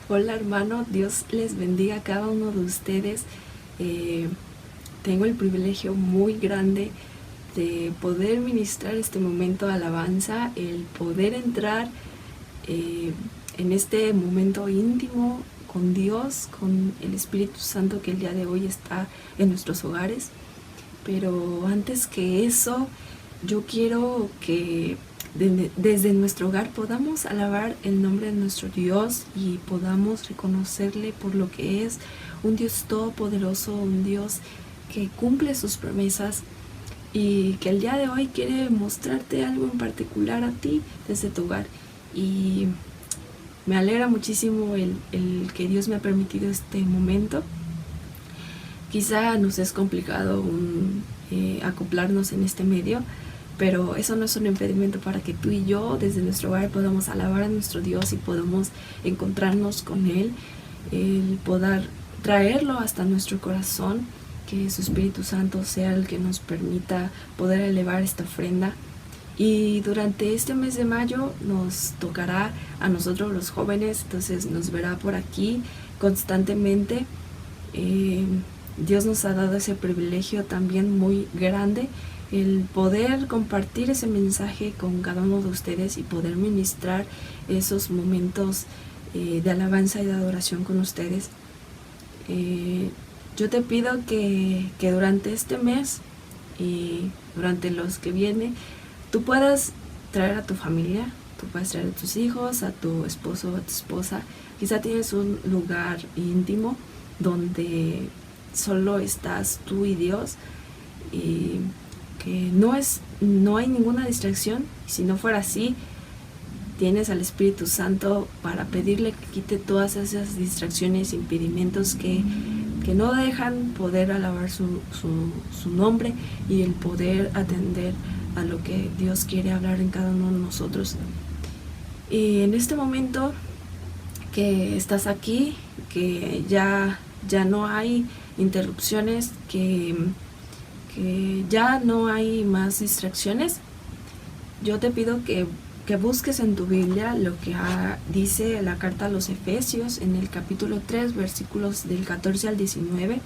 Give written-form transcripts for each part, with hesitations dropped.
Hola hermano, Dios les bendiga a cada uno de ustedes. Tengo el privilegio muy grande de poder ministrar este momento de alabanza, el poder entrar en este momento íntimo con Dios, con el Espíritu Santo que el día de hoy está en nuestros hogares. Pero antes que eso, yo quiero que desde nuestro hogar podamos alabar el nombre de nuestro Dios y podamos reconocerle por lo que es un Dios todopoderoso, un Dios que cumple sus promesas y que el día de hoy quiere mostrarte algo en particular a ti desde tu hogar. Y me alegra muchísimo el que Dios me ha permitido este momento. Quizá nos es complicado acoplarnos en este medio, pero eso no es un impedimento para que tú y yo desde nuestro hogar podamos alabar a nuestro Dios y podamos encontrarnos con Él, el poder traerlo hasta nuestro corazón, que su Espíritu Santo sea el que nos permita poder elevar esta ofrenda. Y durante este mes de mayo nos tocará a nosotros los jóvenes, entonces nos verá por aquí constantemente. Dios nos ha dado ese privilegio también muy grande, el poder compartir ese mensaje con cada uno de ustedes y poder ministrar esos momentos de alabanza y de adoración con ustedes. Yo te pido que durante este mes y durante los que viene, tú puedas traer a tu familia, tú puedes traer a tus hijos, a tu esposo o a tu esposa. Quizá tienes un lugar íntimo donde solo estás tú y Dios y que no hay ninguna distracción. Y si no fuera así, tienes al Espíritu Santo para pedirle que quite todas esas distracciones, impedimentos que no dejan poder alabar su nombre y el poder atender a lo que Dios quiere hablar en cada uno de nosotros. Y en este momento que estás aquí, que ya no hay interrupciones, que ya no hay más distracciones, yo te pido que busques en tu Biblia lo que dice la carta a los Efesios en el capítulo 3, versículos del 14 al 19.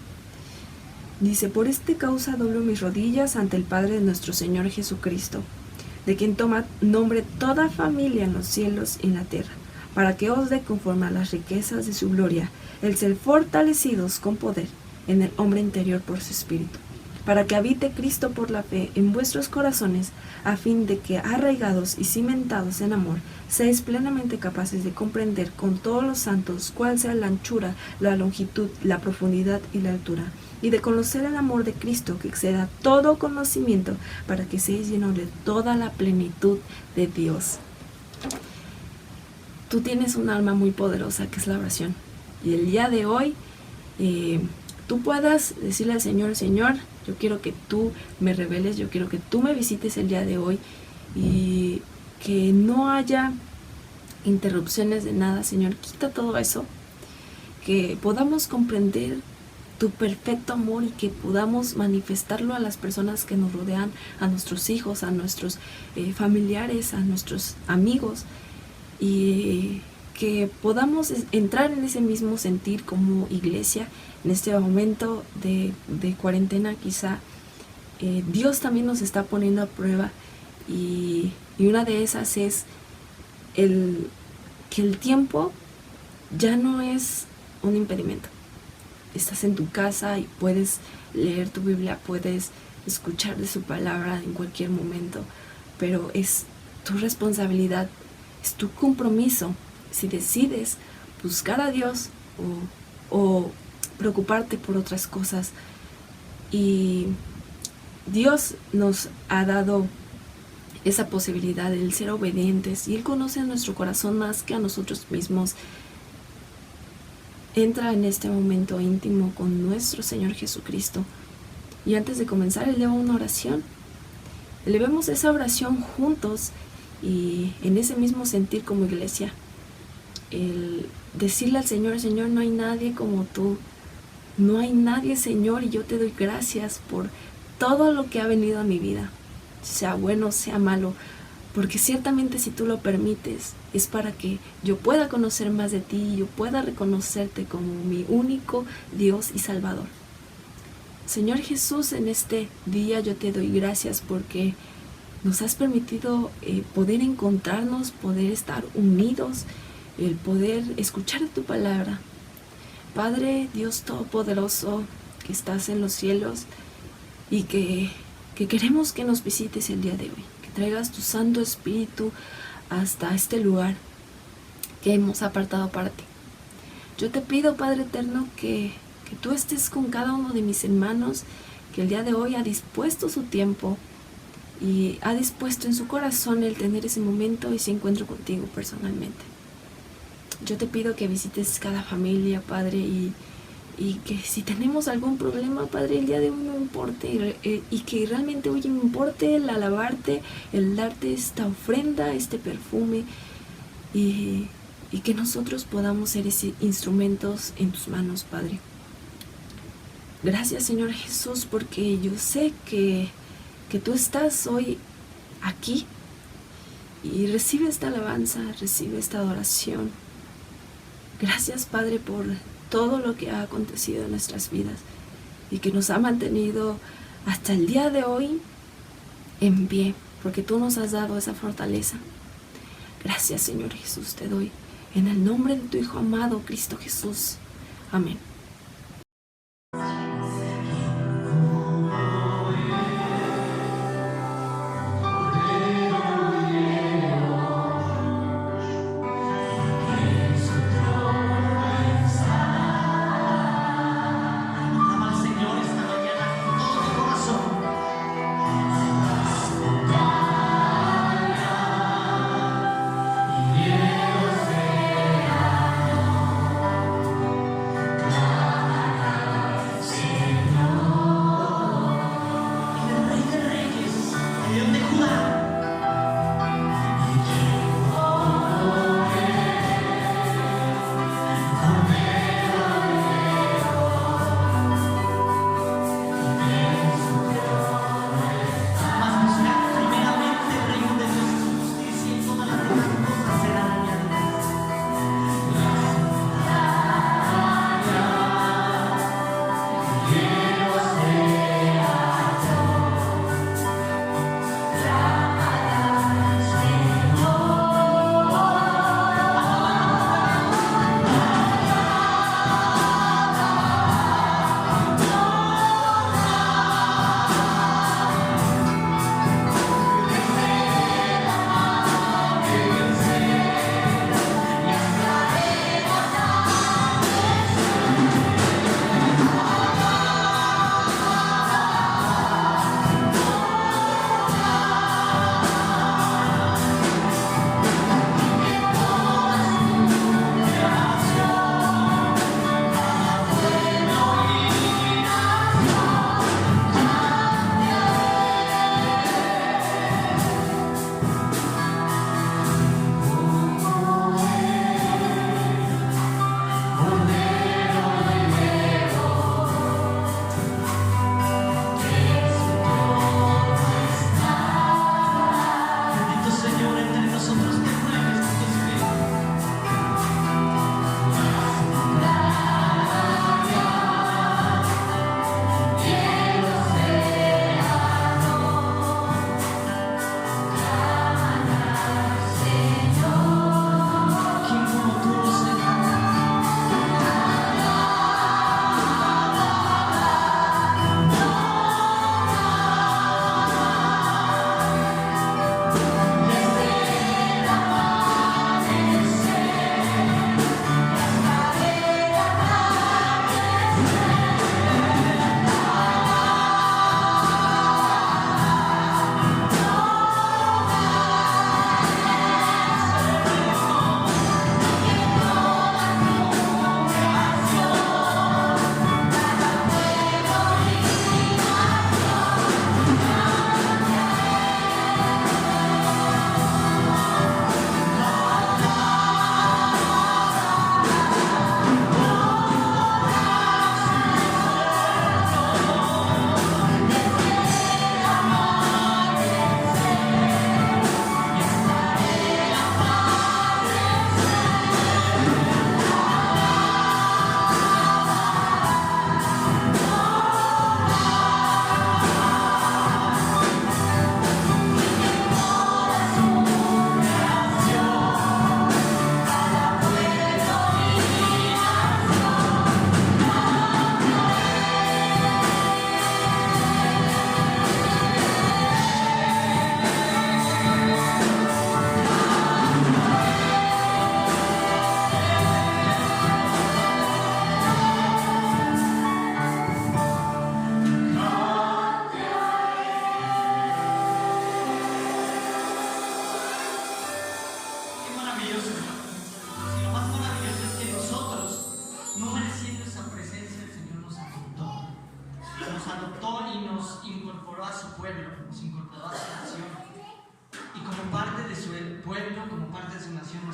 Dice: por esta causa doblo mis rodillas ante el Padre de nuestro Señor Jesucristo, de quien toma nombre toda familia en los cielos y en la tierra, para que os dé conforme a las riquezas de su gloria, el ser fortalecidos con poder en el hombre interior por su Espíritu, para que habite Cristo por la fe en vuestros corazones, a fin de que, arraigados y cimentados en amor, seáis plenamente capaces de comprender con todos los santos cuál sea la anchura, la longitud, la profundidad y la altura, y de conocer el amor de Cristo que exceda todo conocimiento, para que seáis llenos de toda la plenitud de Dios. Tú tienes un alma muy poderosa que es la oración, y el día de hoy tú puedas decirle al Señor: Señor, yo quiero que tú me reveles, yo quiero que tú me visites el día de hoy y que no haya interrupciones de nada. Señor, quita todo eso, que podamos comprender tu perfecto amor y que podamos manifestarlo a las personas que nos rodean, a nuestros hijos, a nuestros familiares, a nuestros amigos, y que podamos entrar en ese mismo sentir como iglesia en este momento de cuarentena. Quizá Dios también nos está poniendo a prueba y una de esas es que el tiempo ya no es un impedimento. Estás en tu casa y puedes leer tu Biblia, puedes escuchar de su palabra en cualquier momento, pero es tu responsabilidad, es tu compromiso si decides buscar a Dios o preocuparte por otras cosas. Y Dios nos ha dado esa posibilidad de ser obedientes, y Él conoce nuestro corazón más que a nosotros mismos. Entra en este momento íntimo con nuestro Señor Jesucristo, y antes de comenzar eleva una oración. Elevemos esa oración juntos y en ese mismo sentir como iglesia, el decirle al Señor: Señor, no hay nadie como tú, no hay nadie, Señor, y yo te doy gracias por todo lo que ha venido a mi vida, sea bueno, sea malo. porque ciertamente si tú lo permites es para que yo pueda conocer más de ti y yo pueda reconocerte como mi único Dios y Salvador. Señor Jesús, en este día yo te doy gracias porque nos has permitido poder encontrarnos, poder estar unidos, el poder escuchar tu palabra. Padre, Dios Todopoderoso, que estás en los cielos y que queremos que nos visites el día de hoy, que traigas tu Santo Espíritu hasta este lugar que hemos apartado para ti. Yo te pido, Padre eterno, que tú estés con cada uno de mis hermanos, que el día de hoy ha dispuesto su tiempo y ha dispuesto en su corazón el tener ese momento y ese encuentro contigo personalmente. Yo te pido que visites cada familia, Padre, y que si tenemos algún problema, Padre, el día de hoy no importe, y que realmente hoy importe el alabarte, el darte esta ofrenda, este perfume, y que nosotros podamos ser ese instrumentos en tus manos, Padre. Gracias, Señor Jesús, porque yo sé que tú estás hoy aquí y recibe esta alabanza, recibe esta adoración. Gracias, Padre, por todo lo que ha acontecido en nuestras vidas y que nos ha mantenido hasta el día de hoy en pie, porque tú nos has dado esa fortaleza. Gracias, Señor Jesús, te doy en el nombre de tu Hijo amado, Cristo Jesús. Amén.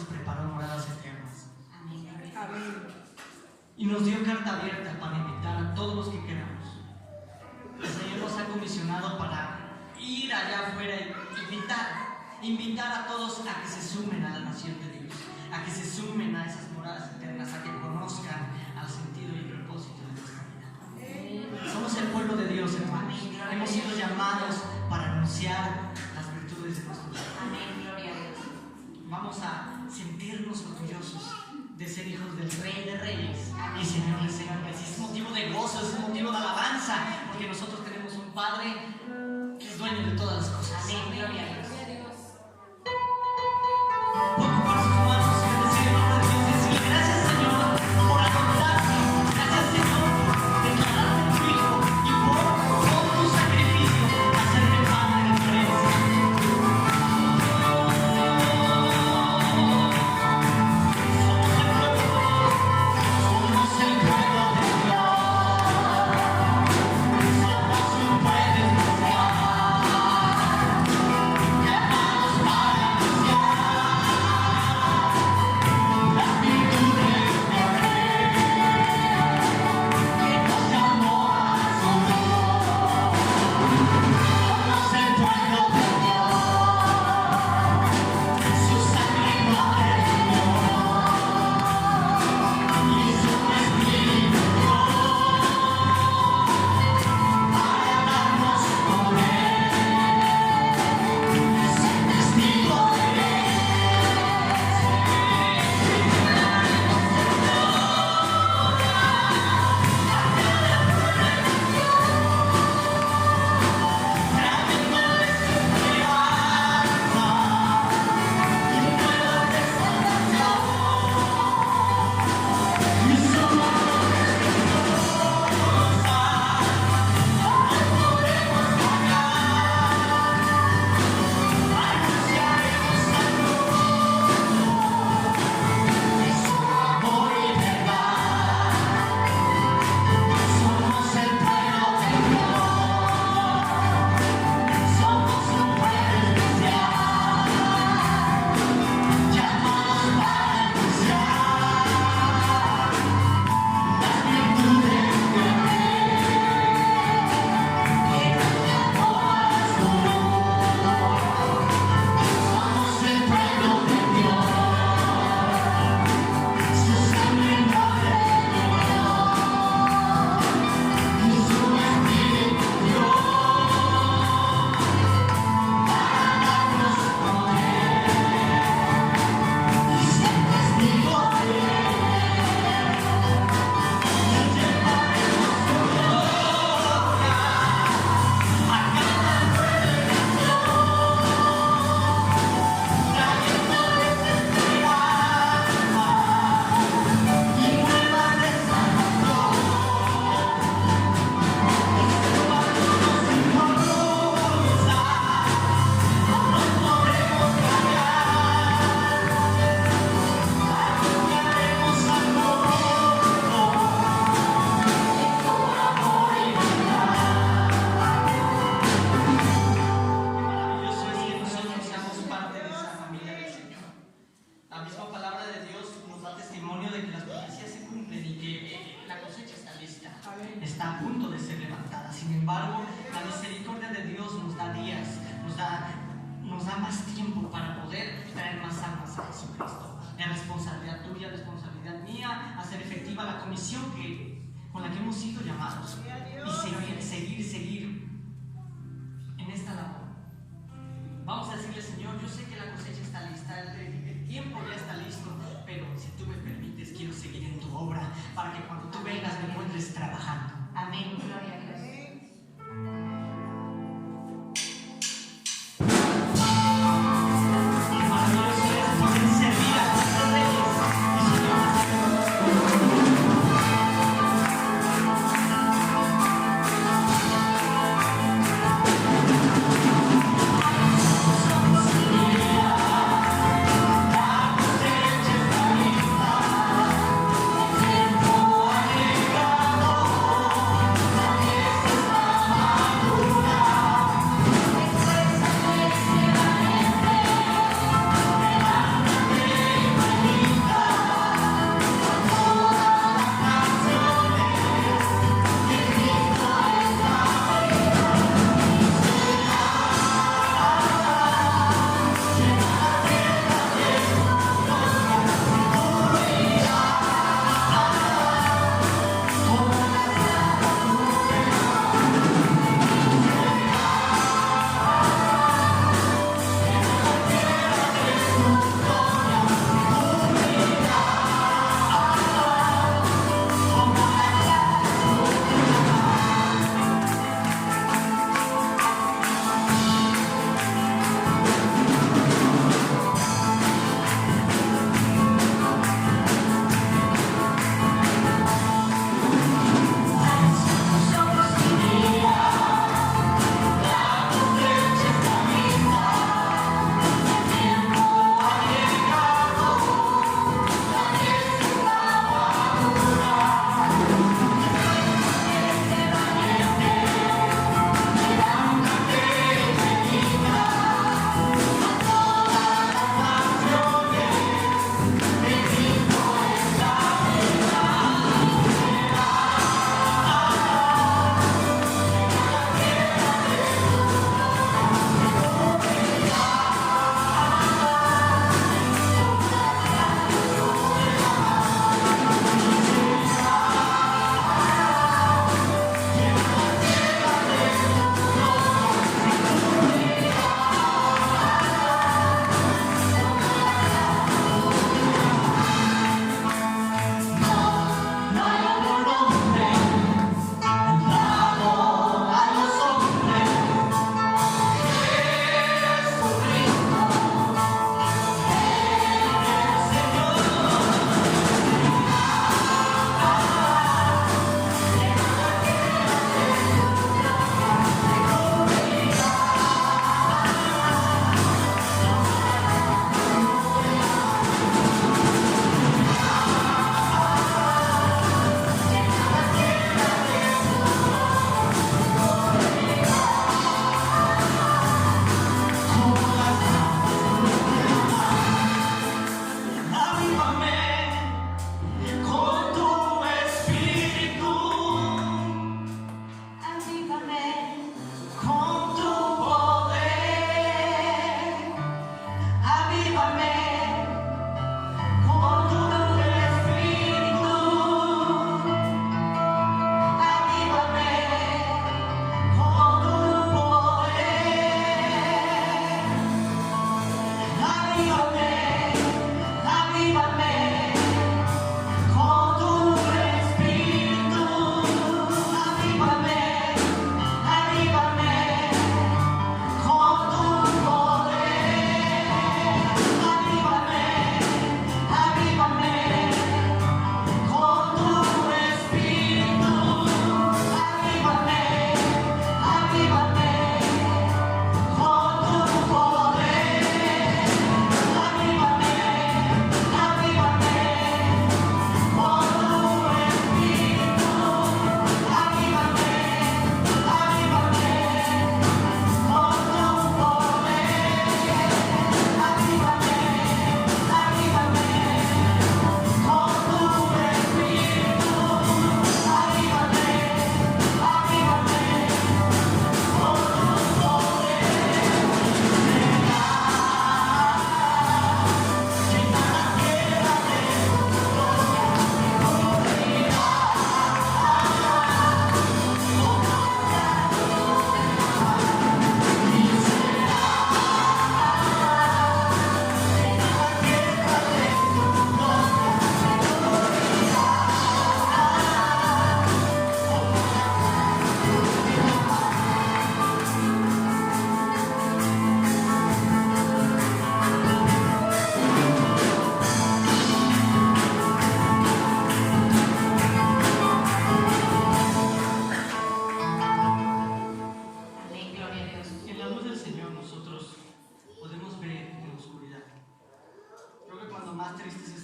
preparó moradas eternas. Amén. Y nos dio carta abierta para invitar a todos los que queramos. El Señor nos ha comisionado para ir allá afuera y invitar a todos a que se sumen a la nación de Dios, a que se sumen a esas moradas eternas, a que conozcan al sentido y el propósito de nuestra vida. Somos el pueblo de Dios, hermanos. Hemos sido llamados para anunciar las virtudes de nuestro Dios. Amén, gloria a Dios. Vamos a sentirnos orgullosos de ser hijos del Rey de Reyes y Señor de Señores. Es motivo de gozo, es motivo de alabanza, porque nosotros tenemos un Padre que es dueño de todas las cosas. Amén, gloria a Dios. Por ocupar sus manos y bendecir el nombre de Dios y decirle gracias, Señor, por adoptarme. Gracias, Señor, por declararme tu Hijo y por todo tu sacrificio, hacerme parte de tu herencia. Somos el pueblo de Dios. Somos un pueblo especial, llamados para anunciar las virtudes de Rey que nos llamó a su luz. Somos el pueblo de Dios, su sangre nos redimió y su Espíritu para darnos poder y ser testigos de Él. Trayéndoles esperanza y nuevas de salvación y su amor gloriosa no podemos pagar. Anunciaremos al mundo y su amor y verdad. Somos el pueblo de Dios, somos un pueblo especial, llamados para anunciar las virtudes de Rey que nos llamó a su luz. Somos el pueblo de Dios, su sangre nos redimió y su Espíritu dio para darnos poder y ser testigos de Él. Y llevaremos su gloria a cada pueblo y nación, trayéndoles esperanza y nuevas de salvación. Maravilloso es que nosotros seamos parte de esa familia del Señor. La misma palabra de Dios nos da testimonio de que las profecías se cumplen y que la cosecha está lista, está a punto de ser levantada. Sin embargo, la misericordia de Dios nos da días, nos da más tiempo para poder traer más almas a Jesucristo. Es responsabilidad tuya, responsabilidad mía, hacer efectiva la comisión con la que hemos sido llamados y seguir en esta labor. Vamos a decirle, Señor, yo sé que la cosecha está lista, el tiempo ya está listo, pero si tú me permites, quiero seguir en tu obra para que cuando tú vengas me encuentres trabajando. Amén, gloria a Dios. Maravilloso es poder servir a nuestros reyes y señores. La cosecha está lista, el tiempo ha llegado, la fiesta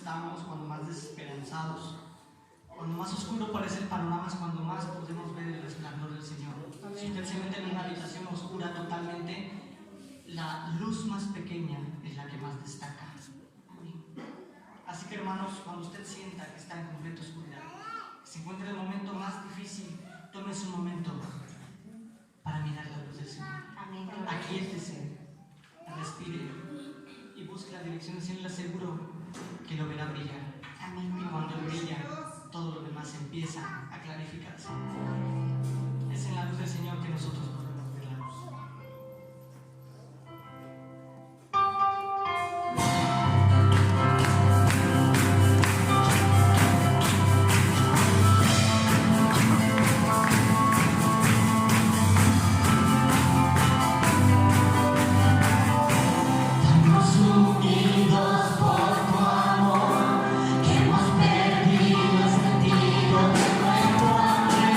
estamos, cuando más desesperanzados, cuando más oscuro parece el panorama, es cuando más podemos ver el resplandor del Señor. Si usted se mete en una habitación oscura totalmente, la luz más pequeña es la que más destaca. Así que, hermanos, cuando usted sienta que está en completa oscuridad, que se encuentra en el momento más difícil, tómese un momento para mirar la luz del Señor. Amén. Aquíétese, respire y busque la dirección del Señor. Le aseguro que lo verá brillar. Amén. Y cuando brilla, todo lo demás empieza a clarificarse. Es en la luz del Señor que nosotros podemos ver la luz. Perdido de nuevo alrededor.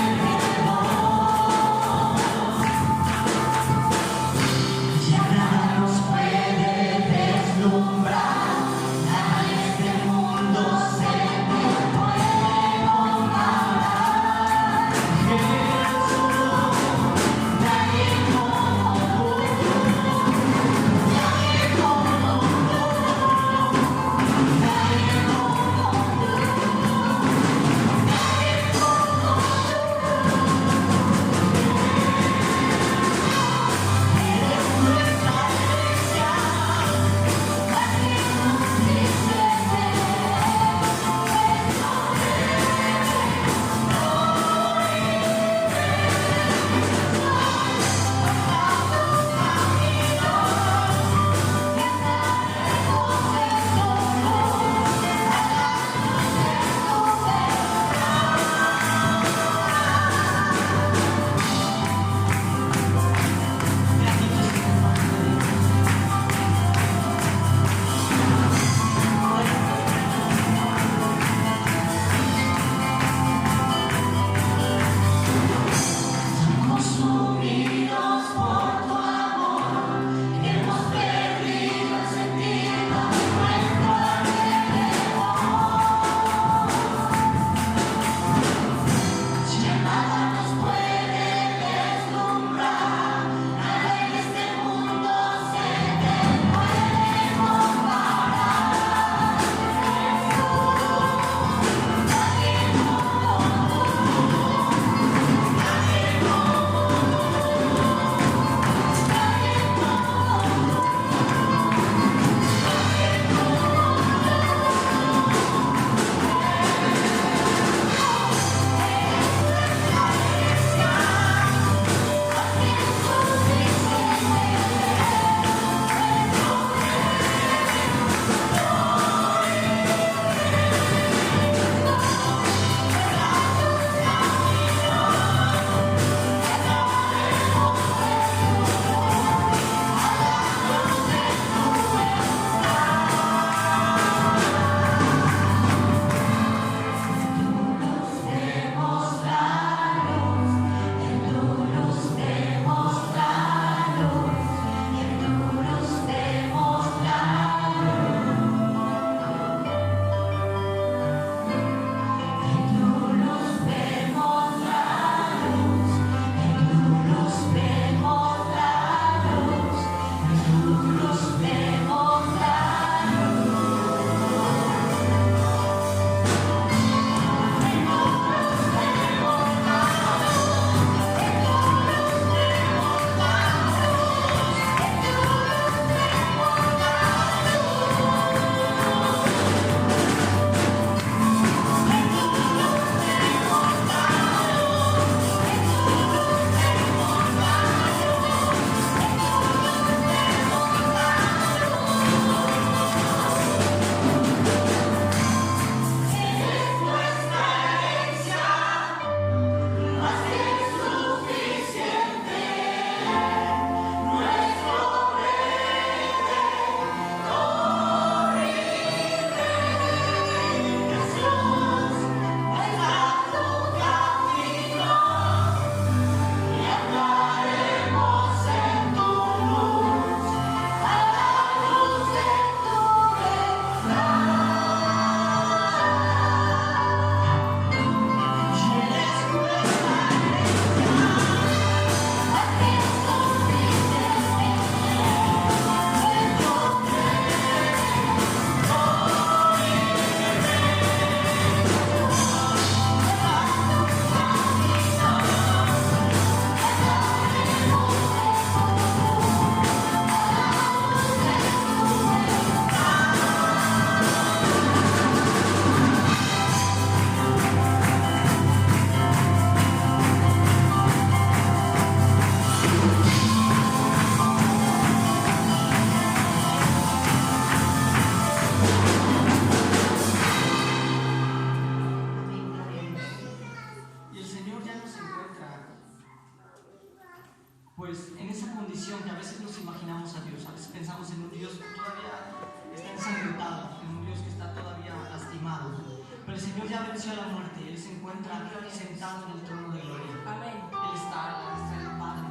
venció a la muerte y Él se encuentra sentado en el trono de gloria. Amén. Él está a la diestra del Padre.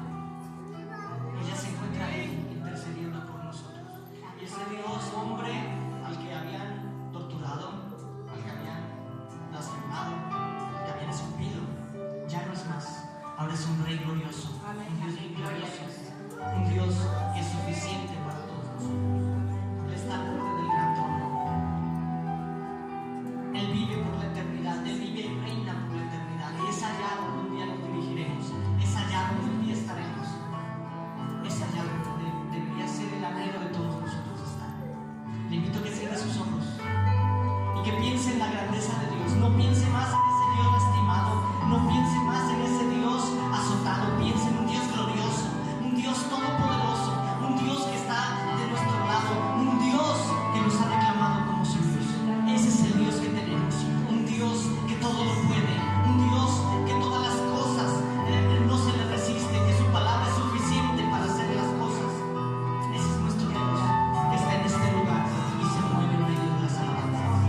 Y ya se encuentra Él intercediendo por nosotros. Y ese Dios hombre al que habían torturado, al que habían blasfemado, al que habían escupido, ya no es más. Ahora es un Rey glorioso, un Dios glorioso, un Dios que es suficiente para todos nosotros. Él está al borde del gran trono. Él vive por la eternidad, Él vive y reina por la eternidad. Y es allá donde un día nos dirigiremos, es allá donde un día estaremos, es allá donde debería ser el anhelo de todos nosotros estar. Le invito a que cierre sus ojos y que piense en la grandeza de Dios. No piense más en ese Dios lastimado, no piense más en ese Dios azotado, piense en un Dios glorioso, un Dios todopoderoso, un Dios que está de nuestro lado, un Dios que nos ha reclamado como su Dios. Ese es el Dios que tenemos, un Dios que todo lo puede, un Dios que todas las cosas no se le resiste, que su palabra es suficiente para hacer las cosas. Ese es nuestro Dios que está en este lugar y se mueve en medio de las alabanzas.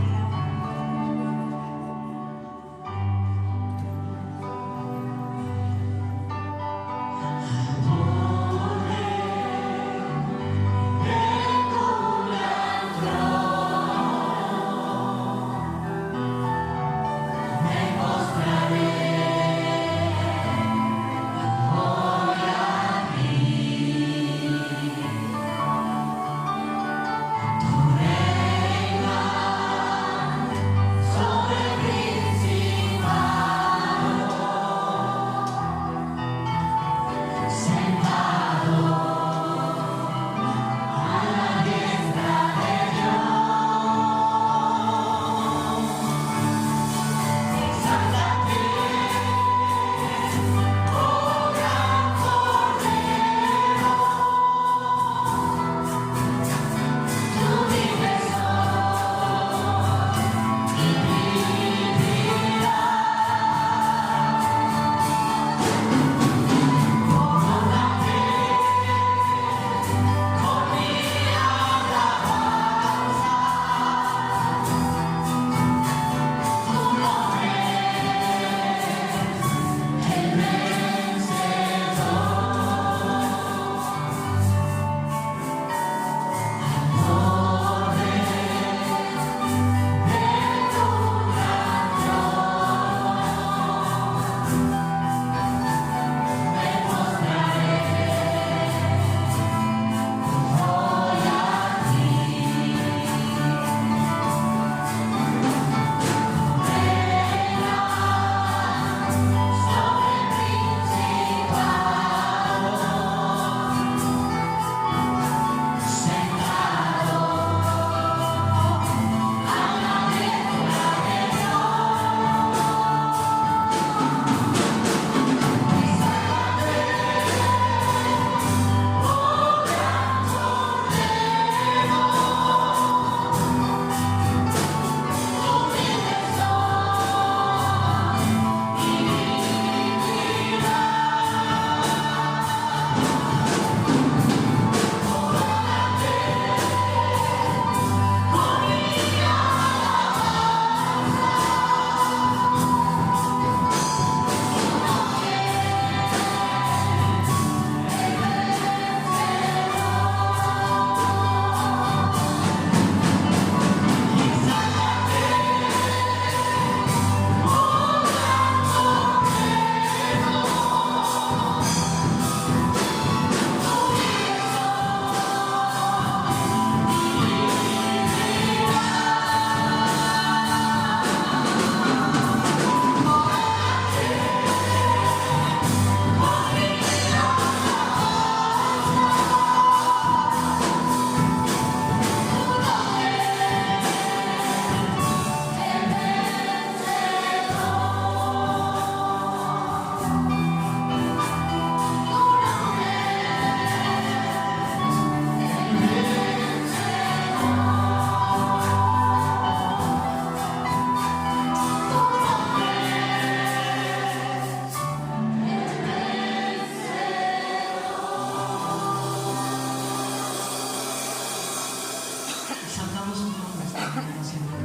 Exaltamos tu nombre esta mañana, Señor.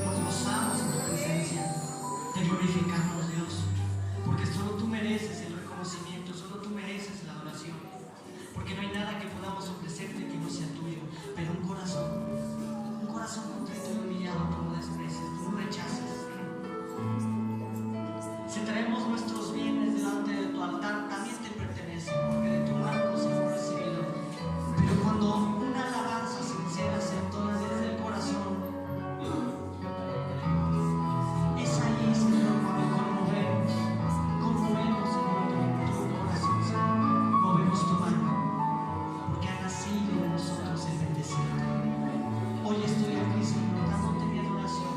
Nos gozamos en tu presencia. glorificamos, Dios, porque solo tú mereces el reconocimiento, solo tú mereces la adoración, porque no hay nada que podamos ofrecerte que no sea tuyo, pero un corazón contrito y humillado tú no desprecies, tú no rechaces. Si traemos nuestros bienes delante de tu altar, también te pertenecen, porque de tu mano los hemos recibido. Pero cuando una alabanza sincera se entona desde el corazón, es ahí, Señor, cuando conmovemos, Señor, tu corazón, Señor. Movemos tu mano, porque ha nacido en nosotros el bendecido. Hoy estoy aquí, Señor, dándote mi adoración.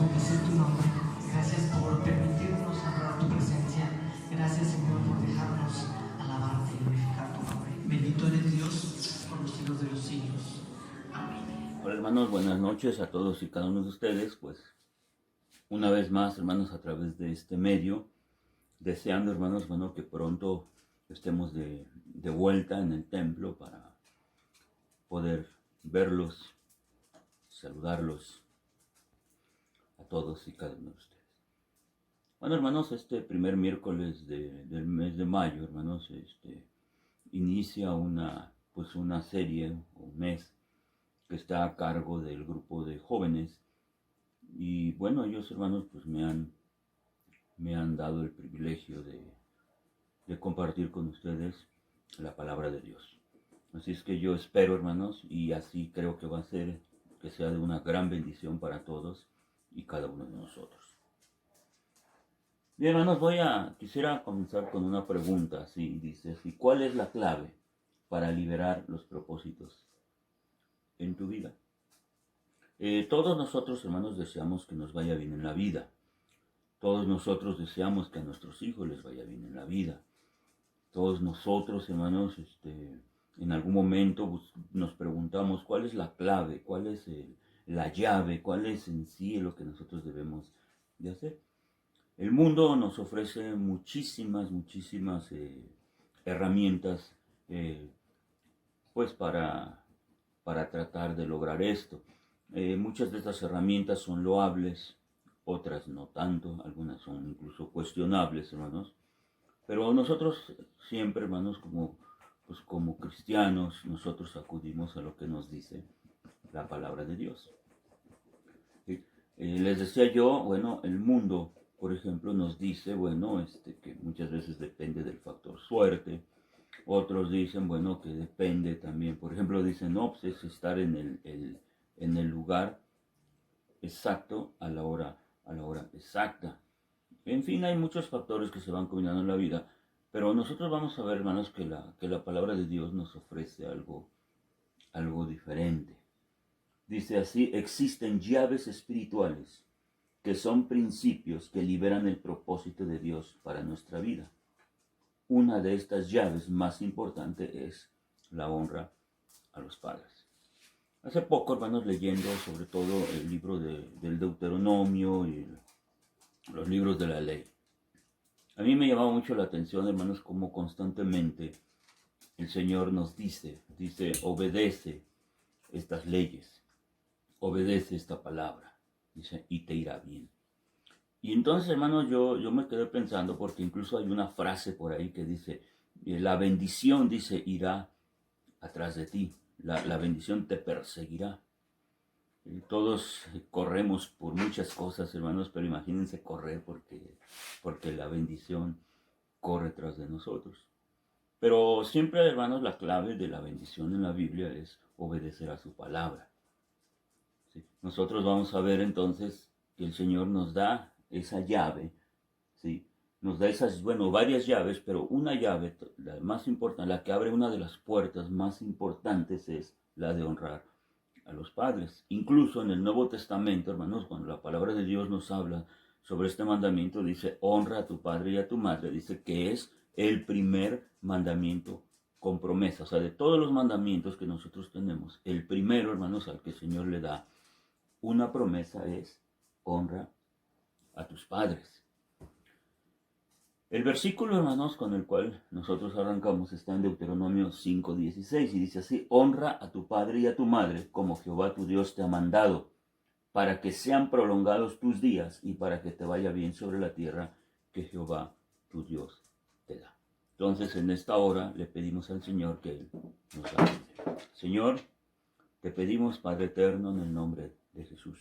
bendecir tu nombre. Gracias por permitirnos honrar tu presencia. Gracias, Señor, por dejarnos alabarte y glorificar tu nombre. Bendito eres Dios por los siglos de los siglos. Amén. Hola hermanos, buenas noches a todos y cada uno de ustedes. Pues una vez más, hermanos, a través de este medio, deseando, hermanos, bueno, que pronto estemos de vuelta en el templo para poder verlos, saludarlos a todos y cada uno de ustedes. Bueno, hermanos, este primer miércoles del mes de mayo, hermanos, inicia una serie, un mes, que está a cargo del grupo de jóvenes. Y bueno, ellos, hermanos, pues me han dado el privilegio de compartir con ustedes la palabra de Dios. Así es que yo espero, hermanos, y así creo que va a ser, que sea de una gran bendición para todos y cada uno de nosotros. Bien, hermanos, quisiera comenzar con una pregunta, así dice así: ¿cuál es la clave para liberar los propósitos en tu vida? Todos nosotros, hermanos, deseamos que nos vaya bien en la vida. Todos nosotros deseamos que a nuestros hijos les vaya bien en la vida. Todos nosotros, hermanos, en algún momento nos preguntamos cuál es la clave, cuál es la llave, cuál es en sí lo que nosotros debemos de hacer. El mundo nos ofrece muchísimas herramientas pues para tratar de lograr esto. Muchas de estas herramientas son loables, otras no tanto, algunas son incluso cuestionables, hermanos. Pero nosotros siempre, hermanos, como cristianos, nosotros acudimos a lo que nos dice la palabra de Dios. ¿Sí? Les decía yo, bueno, el mundo, por ejemplo, nos dice, bueno, que muchas veces depende del factor suerte. Otros dicen, bueno, que depende también, por ejemplo, dicen, no, pues es estar en el lugar exacto a la hora exacta. En fin, hay muchos factores que se van combinando en la vida, pero nosotros vamos a ver, hermanos, que la palabra de Dios nos ofrece algo diferente. Dice así: existen llaves espirituales que son principios que liberan el propósito de Dios para nuestra vida. Una de estas llaves más importante es la honra a los padres. Hace poco, hermanos, leyendo sobre todo el libro del Deuteronomio y los libros de la ley, a mí me llamaba mucho la atención, hermanos, cómo constantemente el Señor nos dice, obedece estas leyes, obedece esta palabra, dice, y te irá bien. Y entonces, hermanos, yo me quedé pensando, porque incluso hay una frase por ahí que dice, la bendición, dice, irá atrás de ti, la bendición te perseguirá. Todos corremos por muchas cosas, hermanos, pero imagínense correr porque la bendición corre tras de nosotros. Pero siempre, hermanos, la clave de la bendición en la Biblia es obedecer a su palabra. ¿Sí? Nosotros vamos a ver entonces que el Señor nos da esa llave, ¿sí? Nos da varias llaves, pero una llave, la más importante, la que abre una de las puertas más importantes, es la de honrar a los padres. Incluso en el Nuevo Testamento, hermanos, cuando la palabra de Dios nos habla sobre este mandamiento, dice: honra a tu padre y a tu madre. Dice que es el primer mandamiento con promesa. O sea, de todos los mandamientos que nosotros tenemos, el primero, hermanos, al que el Señor le da una promesa es: honra a tus padres. El versículo, hermanos, con el cual nosotros arrancamos está en Deuteronomio 5:16 y dice así: honra a tu padre y a tu madre como Jehová tu Dios te ha mandado, para que sean prolongados tus días y para que te vaya bien sobre la tierra que Jehová tu Dios te da. Entonces, en esta hora le pedimos al Señor que Él nos ayude. Señor, te pedimos, Padre eterno, en el nombre de Jesús,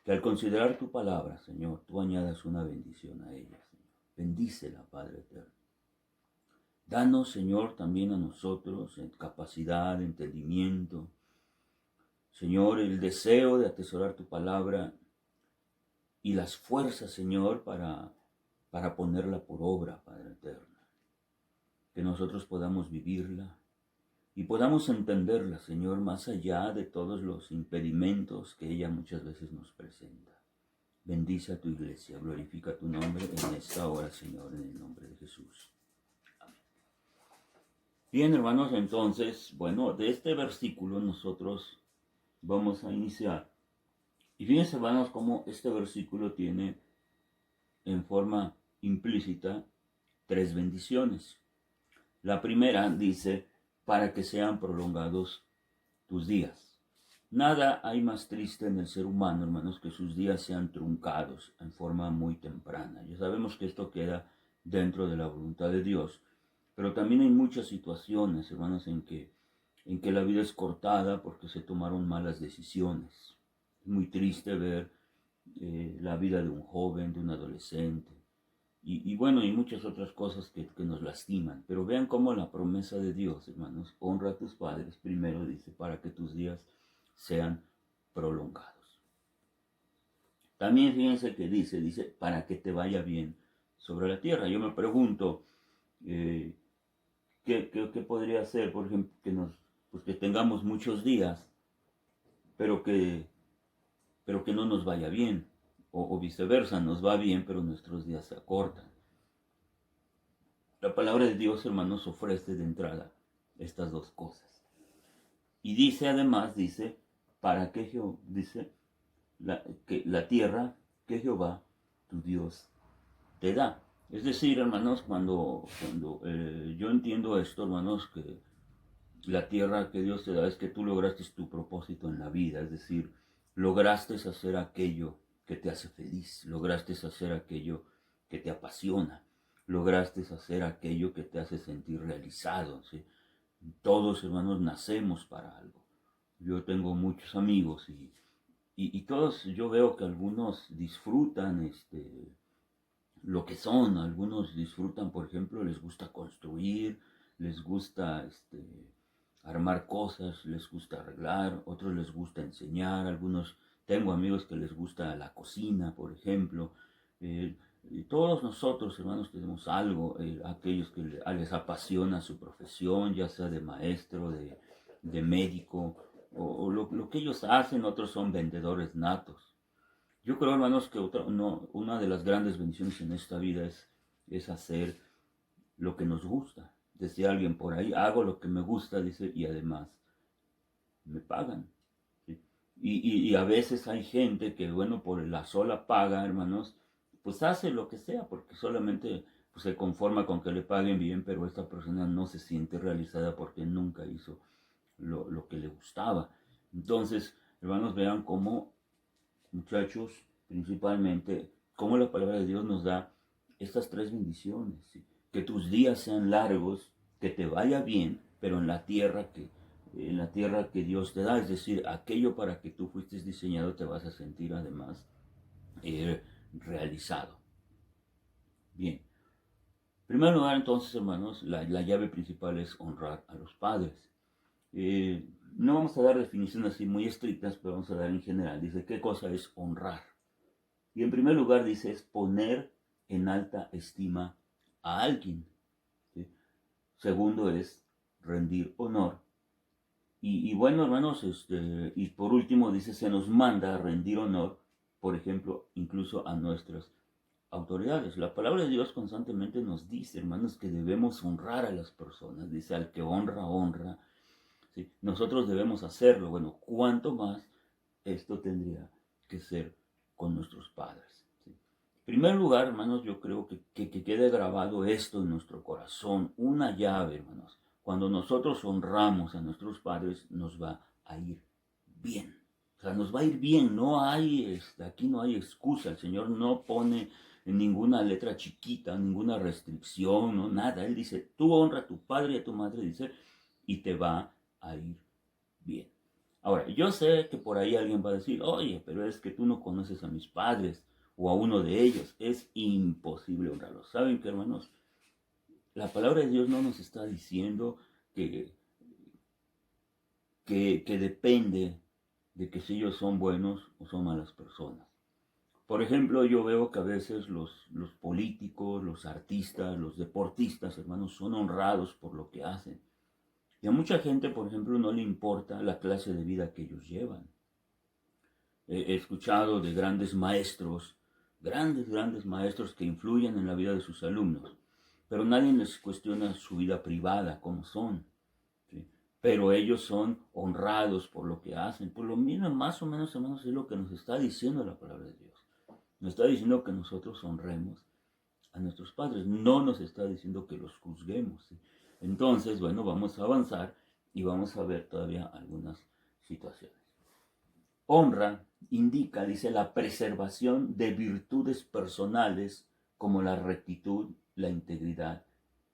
que al considerar tu palabra, Señor, tú añadas una bendición a ella. Bendícela, Padre eterno. Danos, Señor, también a nosotros capacidad, entendimiento. Señor, el deseo de atesorar tu palabra y las fuerzas, Señor, para ponerla por obra, Padre eterno. Que nosotros podamos vivirla y podamos entenderla, Señor, más allá de todos los impedimentos que ella muchas veces nos presenta. bendice a tu iglesia, glorifica tu nombre en esta hora, Señor, en el nombre de Jesús. Amén. Bien, hermanos, entonces, bueno, de este versículo nosotros vamos a iniciar. Y fíjense, hermanos, cómo este versículo tiene en forma implícita 3 bendiciones. La primera dice, para que sean prolongados tus días. Nada hay más triste en el ser humano, hermanos, que sus días sean truncados en forma muy temprana. Ya sabemos que esto queda dentro de la voluntad de Dios, pero también hay muchas situaciones, hermanos, en que la vida es cortada porque se tomaron malas decisiones. Es muy triste ver la vida de un joven, de un adolescente, y bueno, y muchas otras cosas que nos lastiman. Pero vean cómo la promesa de Dios, hermanos, honra a tus padres, primero dice, para que tus días sean prolongados. También fíjense que dice, para que te vaya bien sobre la tierra. Yo me pregunto, ¿qué podría ser, por ejemplo, que tengamos muchos días, pero que no nos vaya bien? O viceversa, nos va bien, pero nuestros días se acortan. La palabra de Dios, hermanos, ofrece de entrada estas dos cosas. Y dice, además, para que la tierra que Jehová, tu Dios, te da. Es decir, hermanos, cuando yo entiendo esto, hermanos, que la tierra que Dios te da es que tú lograste tu propósito en la vida, es decir, lograste hacer aquello que te hace feliz, lograste hacer aquello que te apasiona, lograste hacer aquello que te hace sentir realizado, ¿sí? Todos, hermanos, nacemos para algo. Yo tengo muchos amigos y todos, yo veo que algunos disfrutan lo que son, algunos disfrutan, por ejemplo, les gusta construir, les gusta armar cosas, les gusta arreglar, otros les gusta enseñar, algunos, tengo amigos que les gusta la cocina, por ejemplo. Y todos nosotros, hermanos, tenemos algo, aquellos que les apasiona su profesión, ya sea de maestro, de médico, o lo que ellos hacen. Otros son vendedores natos. Yo creo, hermanos, que una de las grandes bendiciones en esta vida es hacer lo que nos gusta. Decía alguien por ahí, hago lo que me gusta, dice, y además me pagan. ¿Sí? Y a veces hay gente que, bueno, por la sola paga, hermanos, pues hace lo que sea, porque solamente pues, se conforma con que le paguen bien, pero esta persona no se siente realizada porque nunca hizo lo que le gustaba. Entonces, hermanos, vean cómo, muchachos, principalmente, cómo la palabra de Dios nos da estas 3 bendiciones. ¿Sí? Que tus días sean largos, que te vaya bien, pero en la tierra que Dios te da, es decir, aquello para que tú fuiste diseñado, te vas a sentir además realizado. Bien. En primer lugar, entonces, hermanos, la llave principal es honrar a los padres. No vamos a dar definiciones así muy estrictas, pero vamos a dar en general. Dice, ¿qué cosa es honrar? Y en primer lugar dice, es poner en alta estima a alguien. ¿Sí? Segundo es rendir honor. Y bueno, hermanos, y por último dice, se nos manda a rendir honor, por ejemplo, incluso a nuestras autoridades. La palabra de Dios constantemente nos dice, hermanos, que debemos honrar a las personas. Dice, al que honra, honra. ¿Sí? Nosotros debemos hacerlo. Bueno, ¿cuánto más esto tendría que ser con nuestros padres? ¿Sí? En primer lugar, hermanos, yo creo que quede grabado esto en nuestro corazón, una llave, hermanos. Cuando nosotros honramos a nuestros padres, nos va a ir bien. O sea, nos va a ir bien. Aquí no hay excusa. El Señor no pone ninguna letra chiquita, ninguna restricción, no, nada. Él dice, tú honra a tu padre y a tu madre, dice, y te va a ir bien. Ahora, yo sé que por ahí alguien va a decir, oye, pero es que tú no conoces a mis padres o a uno de ellos. Es imposible honrarlos. ¿Saben qué, hermanos? La palabra de Dios no nos está diciendo que depende de que si ellos son buenos o son malas personas. Por ejemplo, yo veo que a veces los políticos, los artistas, los deportistas, hermanos, son honrados por lo que hacen. Y a mucha gente, por ejemplo, no le importa la clase de vida que ellos llevan. He escuchado de grandes maestros grandes maestros que influyen en la vida de sus alumnos, pero nadie les cuestiona su vida privada, cómo son, ¿sí? Pero ellos son honrados por lo que hacen. Por lo mismo, más o menos, hermanos, es lo que nos está diciendo la palabra de Dios. Nos está diciendo que nosotros honremos a nuestros padres, no nos está diciendo que los juzguemos, ¿sí? Entonces, bueno, vamos a avanzar y vamos a ver todavía algunas situaciones. Honra indica, dice, la preservación de virtudes personales como la rectitud, la integridad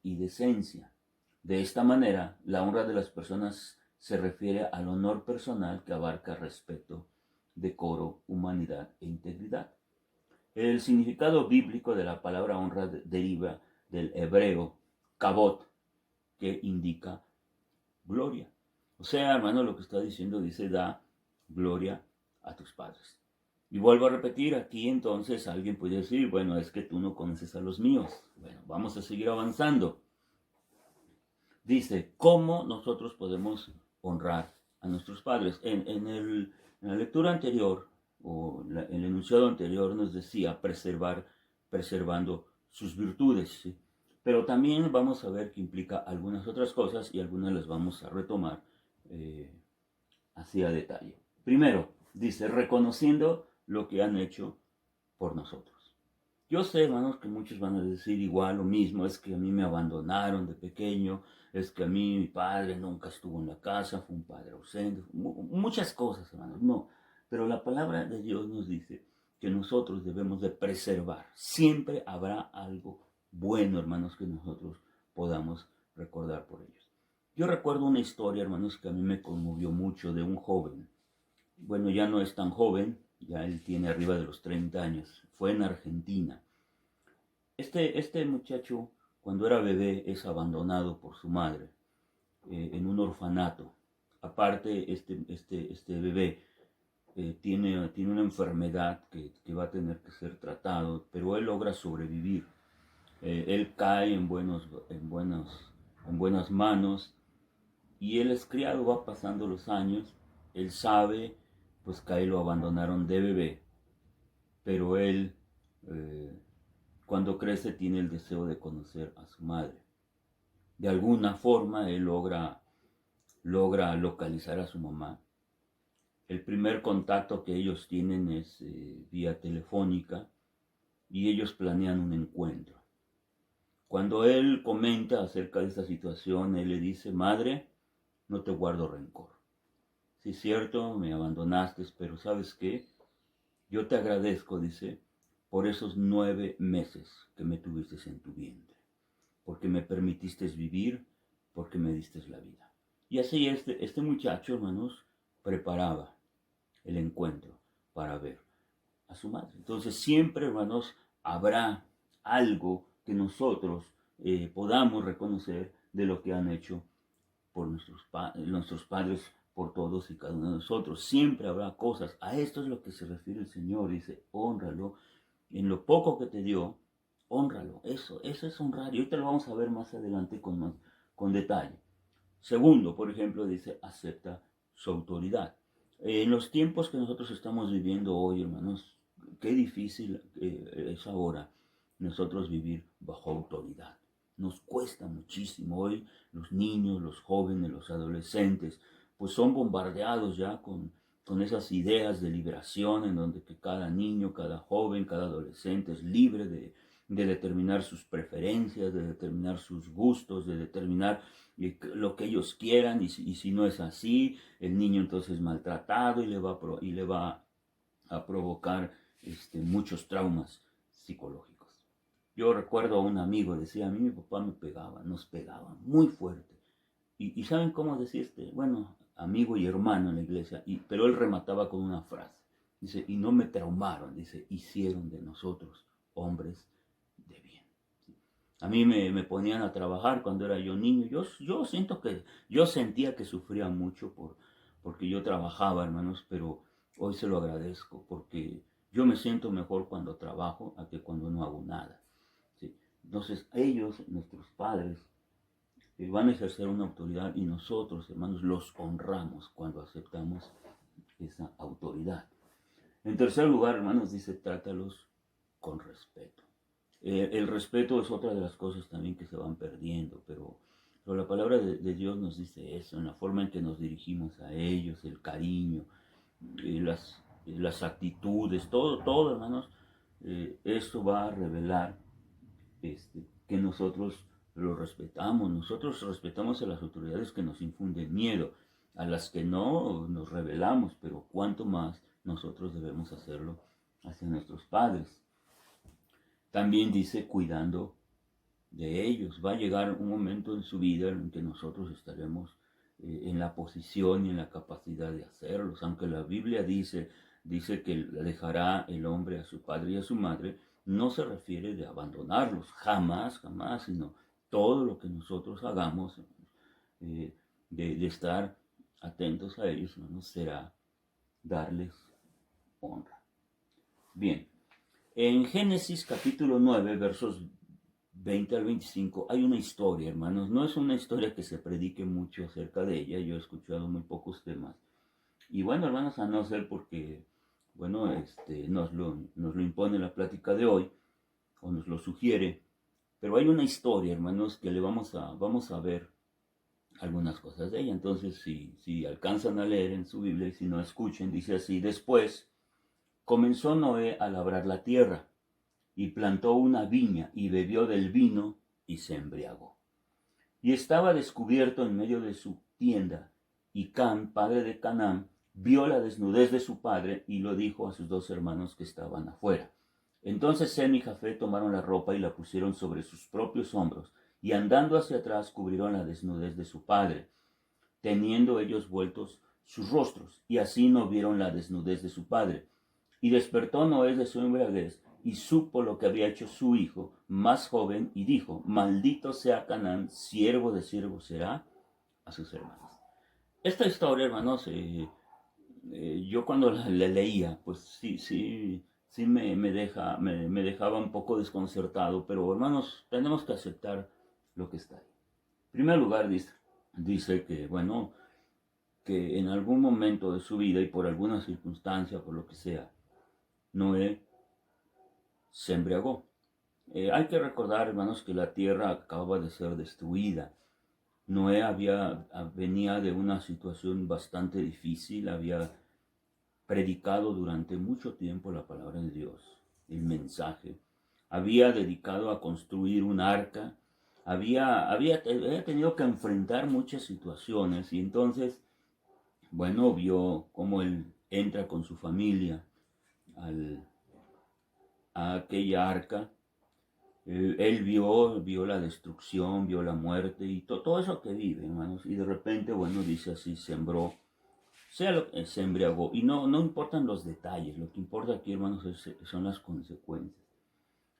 y decencia. De esta manera, la honra de las personas se refiere al honor personal que abarca respeto, decoro, humanidad e integridad. El significado bíblico de la palabra honra deriva del hebreo kabod, que indica gloria. O sea, hermano, lo que está diciendo dice, da gloria a tus padres. Y vuelvo a repetir, aquí entonces alguien puede decir, bueno, es que tú no conoces a los míos. Bueno, vamos a seguir avanzando. Dice, ¿cómo nosotros podemos honrar a nuestros padres? En la lectura anterior, el enunciado anterior nos decía preservando sus virtudes, ¿sí? Pero también vamos a ver que implica algunas otras cosas y algunas las vamos a retomar así a detalle. Primero, dice, reconociendo lo que han hecho por nosotros. Yo sé, hermanos, que muchos van a decir igual lo mismo, es que a mí me abandonaron de pequeño, es que a mí mi padre nunca estuvo en la casa, fue un padre ausente, muchas cosas, hermanos, no. Pero la palabra de Dios nos dice que nosotros debemos de preservar. Siempre habrá algo bueno, hermanos, que nosotros podamos recordar por ellos. Yo recuerdo una historia, hermanos, que a mí me conmovió mucho de un joven. Bueno, ya no es tan joven, ya él tiene arriba de los 30 años. Fue en Argentina. Este muchacho, cuando era bebé, es abandonado por su madre en un orfanato. Aparte, este bebé tiene una enfermedad que va a tener que ser tratado, pero él logra sobrevivir. Él cae en buenas manos y él es criado, va pasando los años, él sabe pues que a él lo abandonaron de bebé, pero él cuando crece tiene el deseo de conocer a su madre. De alguna forma él logra localizar a su mamá. El primer contacto que ellos tienen es vía telefónica y ellos planean un encuentro. Cuando él comenta acerca de esta situación, él le dice, madre, no te guardo rencor. Sí, es cierto, me abandonaste, pero ¿sabes qué? Yo te agradezco, dice, por esos 9 meses que me tuviste en tu vientre, porque me permitiste vivir, porque me diste la vida. Y así este muchacho, hermanos, preparaba el encuentro para ver a su madre. Entonces siempre, hermanos, habrá algo que nosotros podamos reconocer de lo que han hecho por nuestros padres, por todos y cada uno de nosotros. Siempre habrá cosas. A esto es lo que se refiere el Señor. Dice, hónralo. En lo poco que te dio, hónralo. Eso es honrar. Y ahorita lo vamos a ver más adelante con detalle. Segundo, por ejemplo, dice, acepta su autoridad. En los tiempos que nosotros estamos viviendo hoy, hermanos, qué difícil es ahora nosotros vivir bajo autoridad. Nos cuesta muchísimo. Hoy los niños, los jóvenes, los adolescentes, pues son bombardeados ya con esas ideas de liberación en donde que cada niño, cada joven, cada adolescente es libre de determinar sus preferencias, de determinar sus gustos, de determinar lo que ellos quieran, y si no es así, el niño entonces es maltratado y le va a provocar muchos traumas psicológicos. Yo recuerdo a un amigo, decía, a mí mi papá nos pegaba muy fuerte. Y ¿saben cómo decía bueno, amigo y hermano en la iglesia, pero él remataba con una frase. Dice, y no me traumaron, dice, hicieron de nosotros hombres de bien. A mí me ponían a trabajar cuando era yo niño. Yo sentía que sufría mucho porque yo trabajaba, hermanos, pero hoy se lo agradezco porque yo me siento mejor cuando trabajo a que cuando no hago nada. ¿Sí? Entonces ellos, nuestros padres, van a ejercer una autoridad y nosotros, hermanos, los honramos cuando aceptamos esa autoridad. En tercer lugar, hermanos, dice, trátalos con respeto. El respeto es otra de las cosas también que se van perdiendo, pero la palabra de Dios nos dice eso, en la forma en que nos dirigimos a ellos, el cariño, las actitudes, todo, hermanos, esto va a revelar que nosotros lo respetamos. Nosotros respetamos a las autoridades que nos infunden miedo, a las que no nos rebelamos, pero cuánto más nosotros debemos hacerlo hacia nuestros padres. También dice cuidando de ellos. Va a llegar un momento en su vida en que nosotros estaremos en la posición y en la capacidad de hacerlos. Aunque la Biblia dice que dejará el hombre a su padre y a su madre, no se refiere de abandonarlos, jamás, sino todo lo que nosotros hagamos, de estar atentos a ellos, no será darles honra. Bien, en Génesis capítulo 9, versos 20 al 25, hay una historia, hermanos. No es una historia que se predique mucho acerca de ella, yo he escuchado muy pocos temas. Y bueno, hermanos, a no ser porque, bueno, nos lo impone la plática de hoy, o nos lo sugiere, pero hay una historia, hermanos, que vamos a ver algunas cosas de ella. Entonces, si alcanzan a leer en su Biblia y si no escuchen, dice así: después comenzó Noé a labrar la tierra y plantó una viña y bebió del vino y se embriagó. Y estaba descubierto en medio de su tienda, y Cam, padre de Canaán, vio la desnudez de su padre y lo dijo a sus dos hermanos que estaban afuera. Entonces Sem y Jafet tomaron la ropa y la pusieron sobre sus propios hombros, y andando hacia atrás cubrieron la desnudez de su padre, teniendo ellos vueltos sus rostros, y así no vieron la desnudez de su padre. Y despertó Noé de su embriaguez, y supo lo que había hecho su hijo más joven, y dijo: maldito sea Canaán, siervo de siervo será a sus hermanos. Esta historia, hermanos, yo cuando la leía, pues sí me dejaba un poco desconcertado, pero hermanos, tenemos que aceptar lo que está ahí. En primer lugar, dice que, bueno, que en algún momento de su vida y por alguna circunstancia, por lo que sea, Noé se embriagó. Hay que recordar, hermanos, que la tierra acababa de ser destruida. Noé venía de una situación bastante difícil, había predicado durante mucho tiempo la palabra de Dios, el mensaje. Había dedicado a construir un arca, había tenido que enfrentar muchas situaciones, y entonces, bueno, vio cómo él entra con su familia a aquella arca. Él vio la destrucción, vio la muerte y todo eso que vive, hermanos. Y de repente, bueno, dice así: se embriagó. Y no importan los detalles, lo que importa aquí, hermanos, son las consecuencias.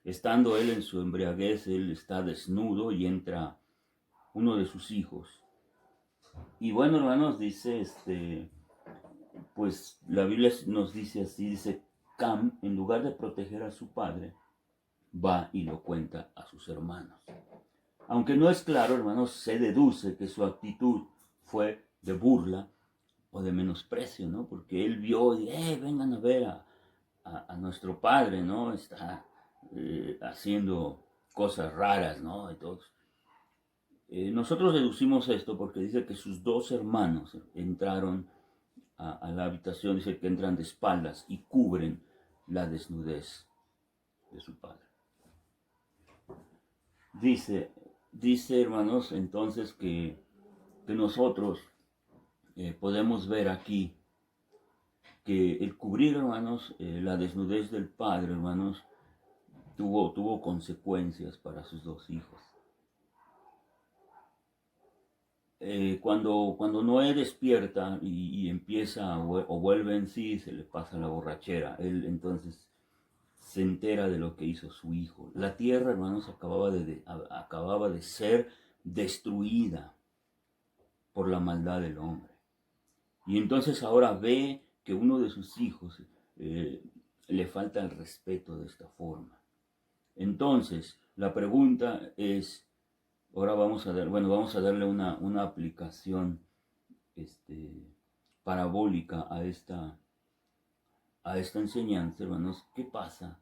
Estando él en su embriaguez, él está desnudo y entra uno de sus hijos. Y bueno, hermanos, dice, pues la Biblia nos dice así, dice: Cam, en lugar de proteger a su padre, va y lo cuenta a sus hermanos. Aunque no es claro, hermanos, se deduce que su actitud fue de burla o de menosprecio, ¿no? Porque él vio y, vengan a ver a nuestro padre, ¿no? Está haciendo cosas raras, ¿no? Entonces, nosotros deducimos esto porque dice que sus dos hermanos entraron a la habitación, dice que entran de espaldas y cubren la desnudez de su padre. Dice, hermanos, entonces que nosotros podemos ver aquí que el cubrir, hermanos, la desnudez del padre, hermanos, tuvo consecuencias para sus dos hijos. Cuando Noé despierta y empieza o vuelve en sí, se le pasa la borrachera. Él entonces se entera de lo que hizo su hijo. La tierra, hermanos, acababa de ser destruida por la maldad del hombre. Y entonces ahora ve que uno de sus hijos le falta el respeto de esta forma. Entonces, la pregunta es, ahora vamos a darle una aplicación parabólica a esta enseñanza, hermanos. ¿Qué pasa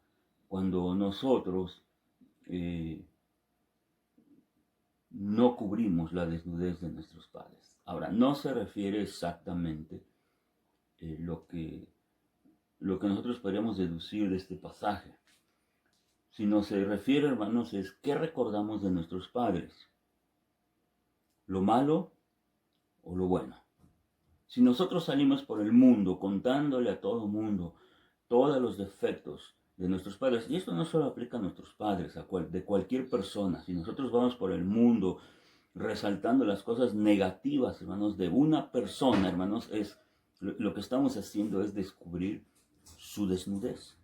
cuando nosotros no cubrimos la desnudez de nuestros padres. Ahora, no se refiere exactamente lo que nosotros podríamos deducir de este pasaje, sino se refiere, hermanos, es qué recordamos de nuestros padres, lo malo o lo bueno. Si nosotros salimos por el mundo contándole a todo mundo todos los defectos de nuestros padres, y esto no solo aplica a nuestros padres, de cualquier persona, si nosotros vamos por el mundo resaltando las cosas negativas, hermanos, de una persona, hermanos, lo que estamos haciendo es descubrir su desnudez.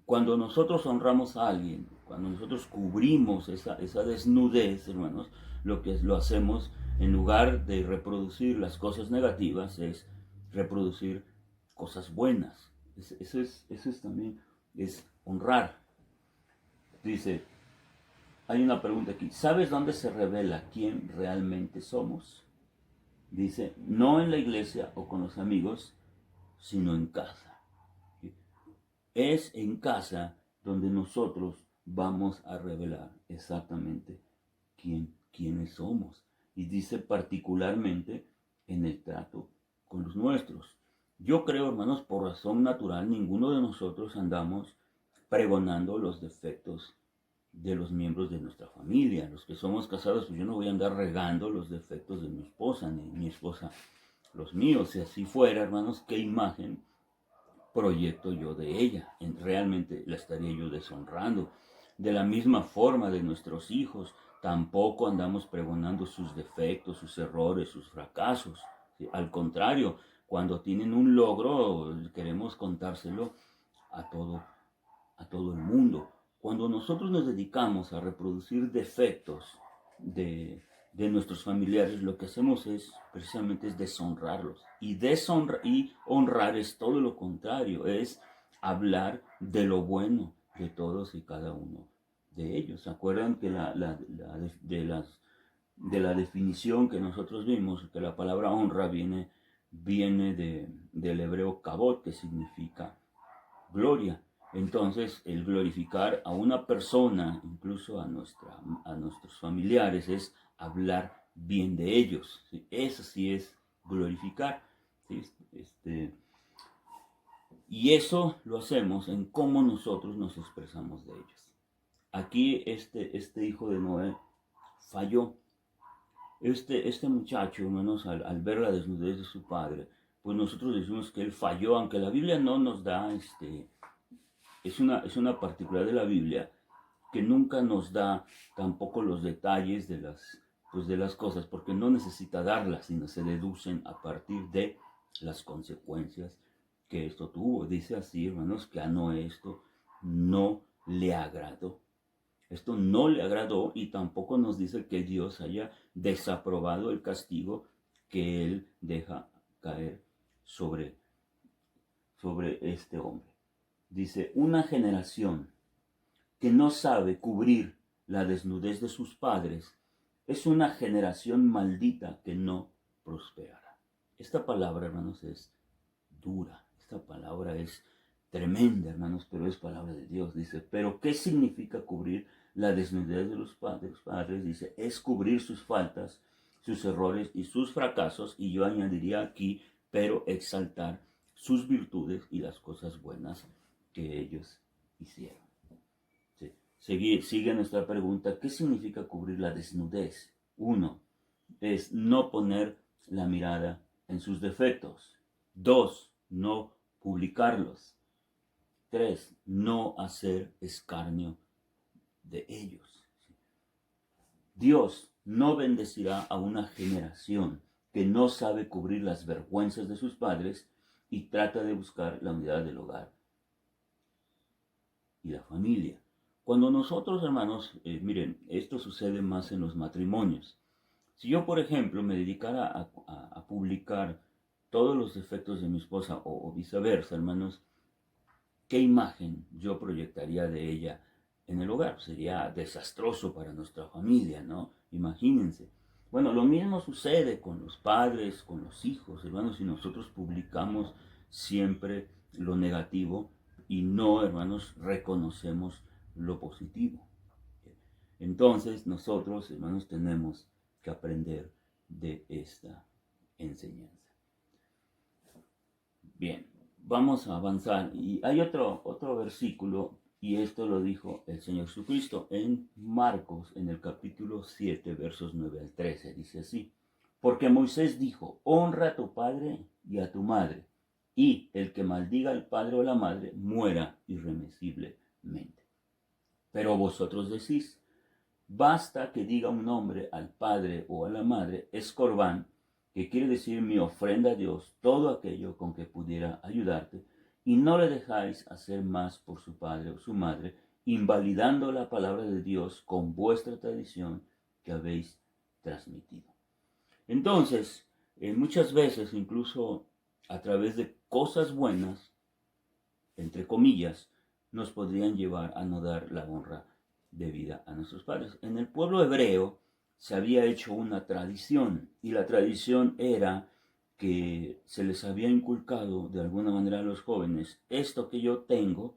Cuando nosotros honramos a alguien, cuando nosotros cubrimos esa desnudez, hermanos, lo hacemos, en lugar de reproducir las cosas negativas, es reproducir cosas buenas. Eso es también, es honrar. Dice, hay una pregunta aquí, ¿sabes dónde se revela quién realmente somos? Dice, no en la iglesia o con los amigos, sino en casa. Es en casa donde nosotros vamos a revelar exactamente quiénes somos. Y dice particularmente en el trato con los nuestros. Yo creo, hermanos, por razón natural, ninguno de nosotros andamos pregonando los defectos de los miembros de nuestra familia. Los que somos casados, pues yo no voy a andar regando los defectos de mi esposa, ni mi esposa los míos. Si así fuera, hermanos, ¿qué imagen proyecto yo de ella? Realmente la estaría yo deshonrando. De la misma forma de nuestros hijos, tampoco andamos pregonando sus defectos, sus errores, sus fracasos. ¿Sí? Al contrario, cuando tienen un logro, queremos contárselo a todo el mundo. Cuando nosotros nos dedicamos a reproducir defectos de nuestros familiares, lo que hacemos es precisamente deshonrarlos. Y honrar es todo lo contrario, es hablar de lo bueno de todos y cada uno de ellos. ¿Se acuerdan que de la definición que nosotros vimos, que la palabra honra viene del hebreo kabod, que significa gloria? Entonces, el glorificar a una persona, incluso a nuestros familiares, es hablar bien de ellos. ¿Sí? Eso sí es glorificar. ¿Sí? Y eso lo hacemos en cómo nosotros nos expresamos de ellos. Aquí este hijo de Noé falló. Este muchacho, menos al ver la desnudez de su padre, pues nosotros decimos que él falló, aunque la Biblia no nos da es una particularidad de la Biblia que nunca nos da tampoco los detalles de las cosas, porque no necesita darlas, sino se deducen a partir de las consecuencias que esto tuvo. Dice así, hermanos, que a Noé esto no le agradó. Esto no le agradó, y tampoco nos dice que Dios haya desaprobado el castigo que él deja caer sobre este hombre. Dice, una generación que no sabe cubrir la desnudez de sus padres es una generación maldita que no prosperará. Esta palabra, hermanos, es dura. Esta palabra es tremenda, hermanos, pero es palabra de Dios. Dice, pero ¿qué significa cubrir la desnudez de los padres? Dice, es cubrir sus faltas, sus errores y sus fracasos, y yo añadiría aquí, pero exaltar sus virtudes y las cosas buenas que ellos hicieron. Sí. Sigue nuestra pregunta, ¿qué significa cubrir la desnudez? 1, es no poner la mirada en sus defectos. 2, no publicarlos. 3, no hacer escarnio de ellos. Dios no bendecirá a una generación que no sabe cubrir las vergüenzas de sus padres y trata de buscar la unidad del hogar y la familia. Cuando nosotros, hermanos, miren, esto sucede más en los matrimonios. Si yo, por ejemplo, me dedicara a publicar todos los defectos de mi esposa o viceversa, hermanos, ¿qué imagen yo proyectaría de ella en el hogar? Sería desastroso para nuestra familia, ¿no? Imagínense. Bueno, lo mismo sucede con los padres, con los hijos, hermanos, si nosotros publicamos siempre lo negativo y no, hermanos, reconocemos lo positivo. Entonces nosotros, hermanos, tenemos que aprender de esta enseñanza. Bien, vamos a avanzar. Y hay otro versículo, y esto lo dijo el Señor Jesucristo en Marcos, en el capítulo 7, versos 9 al 13. Dice así: porque Moisés dijo, honra a tu padre y a tu madre, y el que maldiga al padre o la madre muera irremisiblemente. Pero vosotros decís, basta que diga un hombre al padre o a la madre, es corbán, que quiere decir mi ofrenda a Dios, todo aquello con que pudiera ayudarte, y no le dejáis hacer más por su padre o su madre, invalidando la palabra de Dios con vuestra tradición que habéis transmitido. Entonces, muchas veces, incluso a través de cosas buenas, entre comillas, nos podrían llevar a no dar la honra debida a nuestros padres. En el pueblo hebreo se había hecho una tradición, y la tradición era que se les había inculcado de alguna manera a los jóvenes, esto que yo tengo,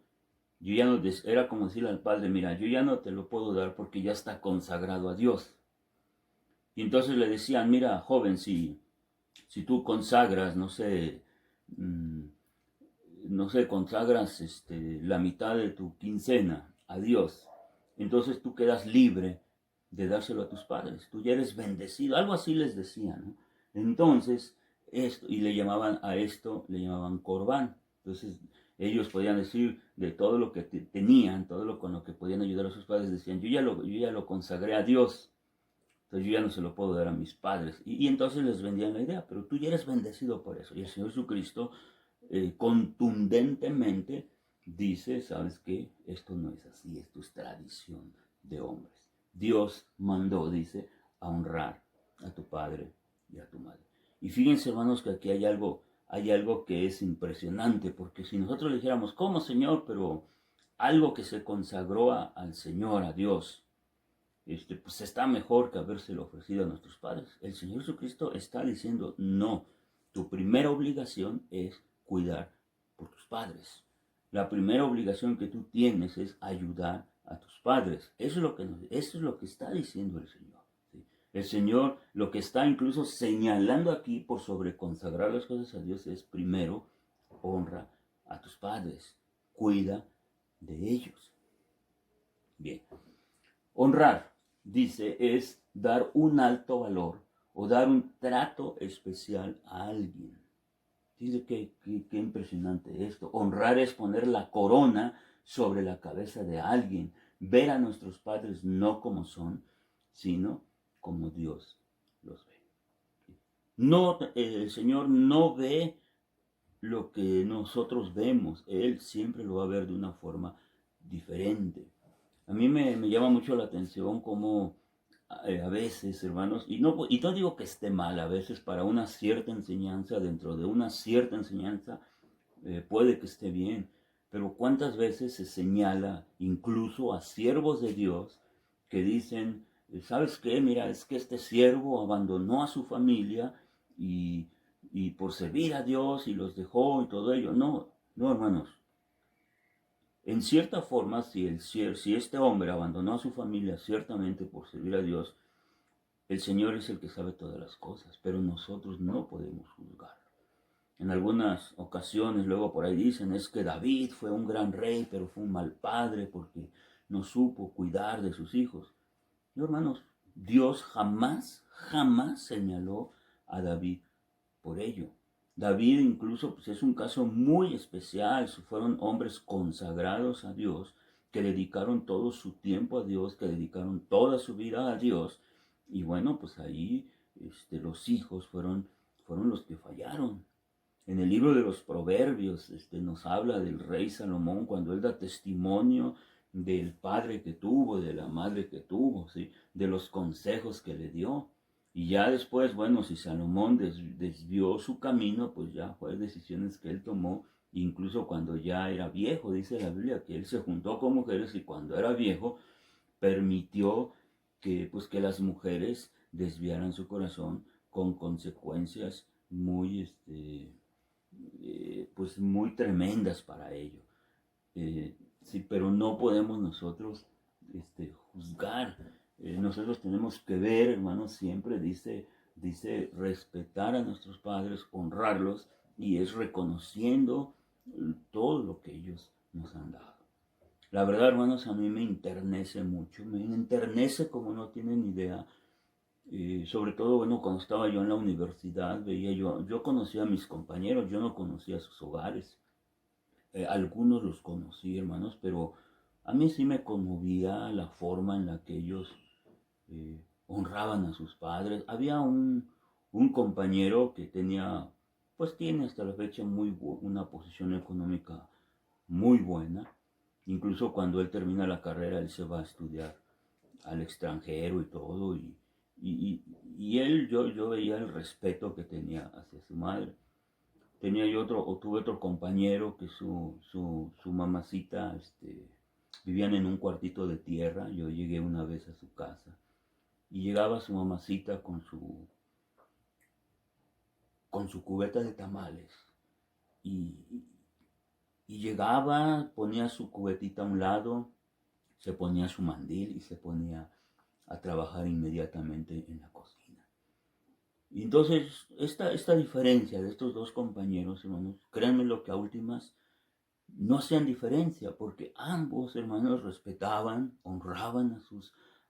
yo ya no, era como decirle al padre, mira, yo ya no te lo puedo dar porque ya está consagrado a Dios. Y entonces le decían, mira, joven, si tú consagras, no sé, consagras la mitad de tu quincena a Dios, entonces tú quedas libre de dárselo a tus padres, tú ya eres bendecido, algo así les decían, ¿no? Entonces, y le llamaban corbán. Entonces, ellos podían decir de todo lo que tenían, todo lo con lo que podían ayudar a sus padres, decían, yo ya lo consagré a Dios, entonces yo ya no se lo puedo dar a mis padres. Y entonces les vendían la idea, pero tú ya eres bendecido por eso. Y el Señor Jesucristo contundentemente dice, ¿sabes qué? Esto no es así, esto es tradición de hombres. Dios mandó, dice, a honrar a tu padre y a tu madre. Y fíjense, hermanos, que aquí hay algo que es impresionante, porque si nosotros le dijéramos, ¿cómo, Señor? Pero algo que se consagró al Señor, a Dios, pues está mejor que habérselo ofrecido a nuestros padres. El Señor Jesucristo está diciendo, no, tu primera obligación es cuidar por tus padres. La primera obligación que tú tienes es ayudar a tus padres. Eso es lo que está diciendo el Señor. ¿Sí? El Señor lo que está incluso señalando aquí por sobre consagrar las cosas a Dios es, primero, honra a tus padres, cuida de ellos. Bien, honrar, dice, es dar un alto valor o dar un trato especial a alguien. Dice qué impresionante esto. Honrar es poner la corona sobre la cabeza de alguien. Ver a nuestros padres no como son, sino como Dios los ve. No, el Señor no ve lo que nosotros vemos. Él siempre lo va a ver de una forma diferente. A mí me llama mucho la atención cómo a veces, hermanos, y no digo que esté mal, a veces para una cierta enseñanza, dentro de una cierta enseñanza, puede que esté bien, pero cuántas veces se señala incluso a siervos de Dios que dicen, ¿sabes qué? Mira, es que este siervo abandonó a su familia y por servir a Dios y los dejó y todo ello. No, hermanos. En cierta forma, si este hombre abandonó a su familia ciertamente por servir a Dios, el Señor es el que sabe todas las cosas, pero nosotros no podemos juzgar. En algunas ocasiones, luego por ahí dicen, es que David fue un gran rey, pero fue un mal padre porque no supo cuidar de sus hijos. No, hermanos, Dios jamás señaló a David por ello. David incluso pues, es un caso muy especial. Fueron hombres consagrados a Dios, que dedicaron todo su tiempo a Dios, que dedicaron toda su vida a Dios. Y bueno, pues ahí los hijos fueron los que fallaron. En el libro de los Proverbios nos habla del rey Salomón cuando él da testimonio del padre que tuvo, de la madre que tuvo, ¿sí? De los consejos que le dio. Y ya después, bueno, si Salomón desvió su camino, pues ya fue decisiones que él tomó, incluso cuando ya era viejo, dice la Biblia, que él se juntó con mujeres y cuando era viejo permitió que las mujeres desviaran su corazón con consecuencias muy, muy tremendas para ello. Sí, pero no podemos nosotros juzgar. Nosotros tenemos que ver, hermanos, siempre dice respetar a nuestros padres, honrarlos, y es reconociendo todo lo que ellos nos han dado. La verdad, hermanos, a mí me enternece mucho, me enternece como no tienen idea. Sobre todo, bueno, cuando estaba yo en la universidad, yo conocía a mis compañeros, yo no conocía sus hogares. Algunos los conocí, hermanos, pero a mí sí me conmovía la forma en la que ellos honraban a sus padres. Había un compañero que pues tiene hasta la fecha una posición económica muy buena. Incluso cuando él termina la carrera, él se va a estudiar al extranjero y todo. Y él, yo veía el respeto que tenía hacia su madre. Tuve otro compañero que su mamacita, vivían en un cuartito de tierra. Yo llegué una vez a su casa y llegaba su mamacita con su cubeta de tamales y, y llegaba, ponía su cubetita a un lado, se ponía su mandil y se ponía a trabajar inmediatamente en la cocina. Y entonces, esta diferencia de estos dos compañeros, hermanos, créanme lo que a últimas no hacían diferencia, porque ambos, hermanos, respetaban, honraban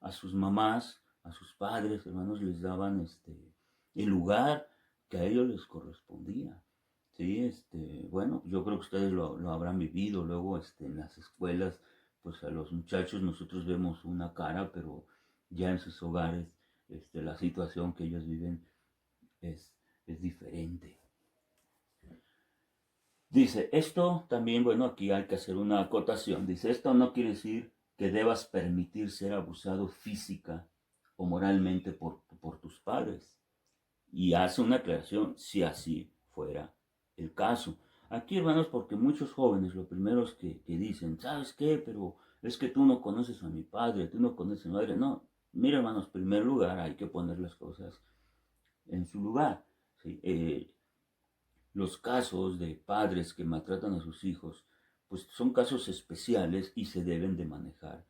a sus mamás, a sus padres, hermanos, les daban el lugar que a ellos les correspondía. Sí, bueno, yo creo que ustedes lo habrán vivido. Luego, en las escuelas, pues a los muchachos nosotros vemos una cara, pero ya en sus hogares, la situación que ellos viven es diferente. Dice, esto también, bueno, aquí hay que hacer una acotación. Dice, esto no quiere decir que debas permitir ser abusado física o moralmente por tus padres. Y hace una aclaración, si así fuera el caso. Aquí, hermanos, porque muchos jóvenes lo primero es que dicen, ¿sabes qué? Pero es que tú no conoces a mi padre, tú no conoces a mi madre. No, mira, hermanos, en primer lugar hay que poner las cosas en su lugar. ¿Sí? Los casos de padres que maltratan a sus hijos, pues son casos especiales y se deben de manejar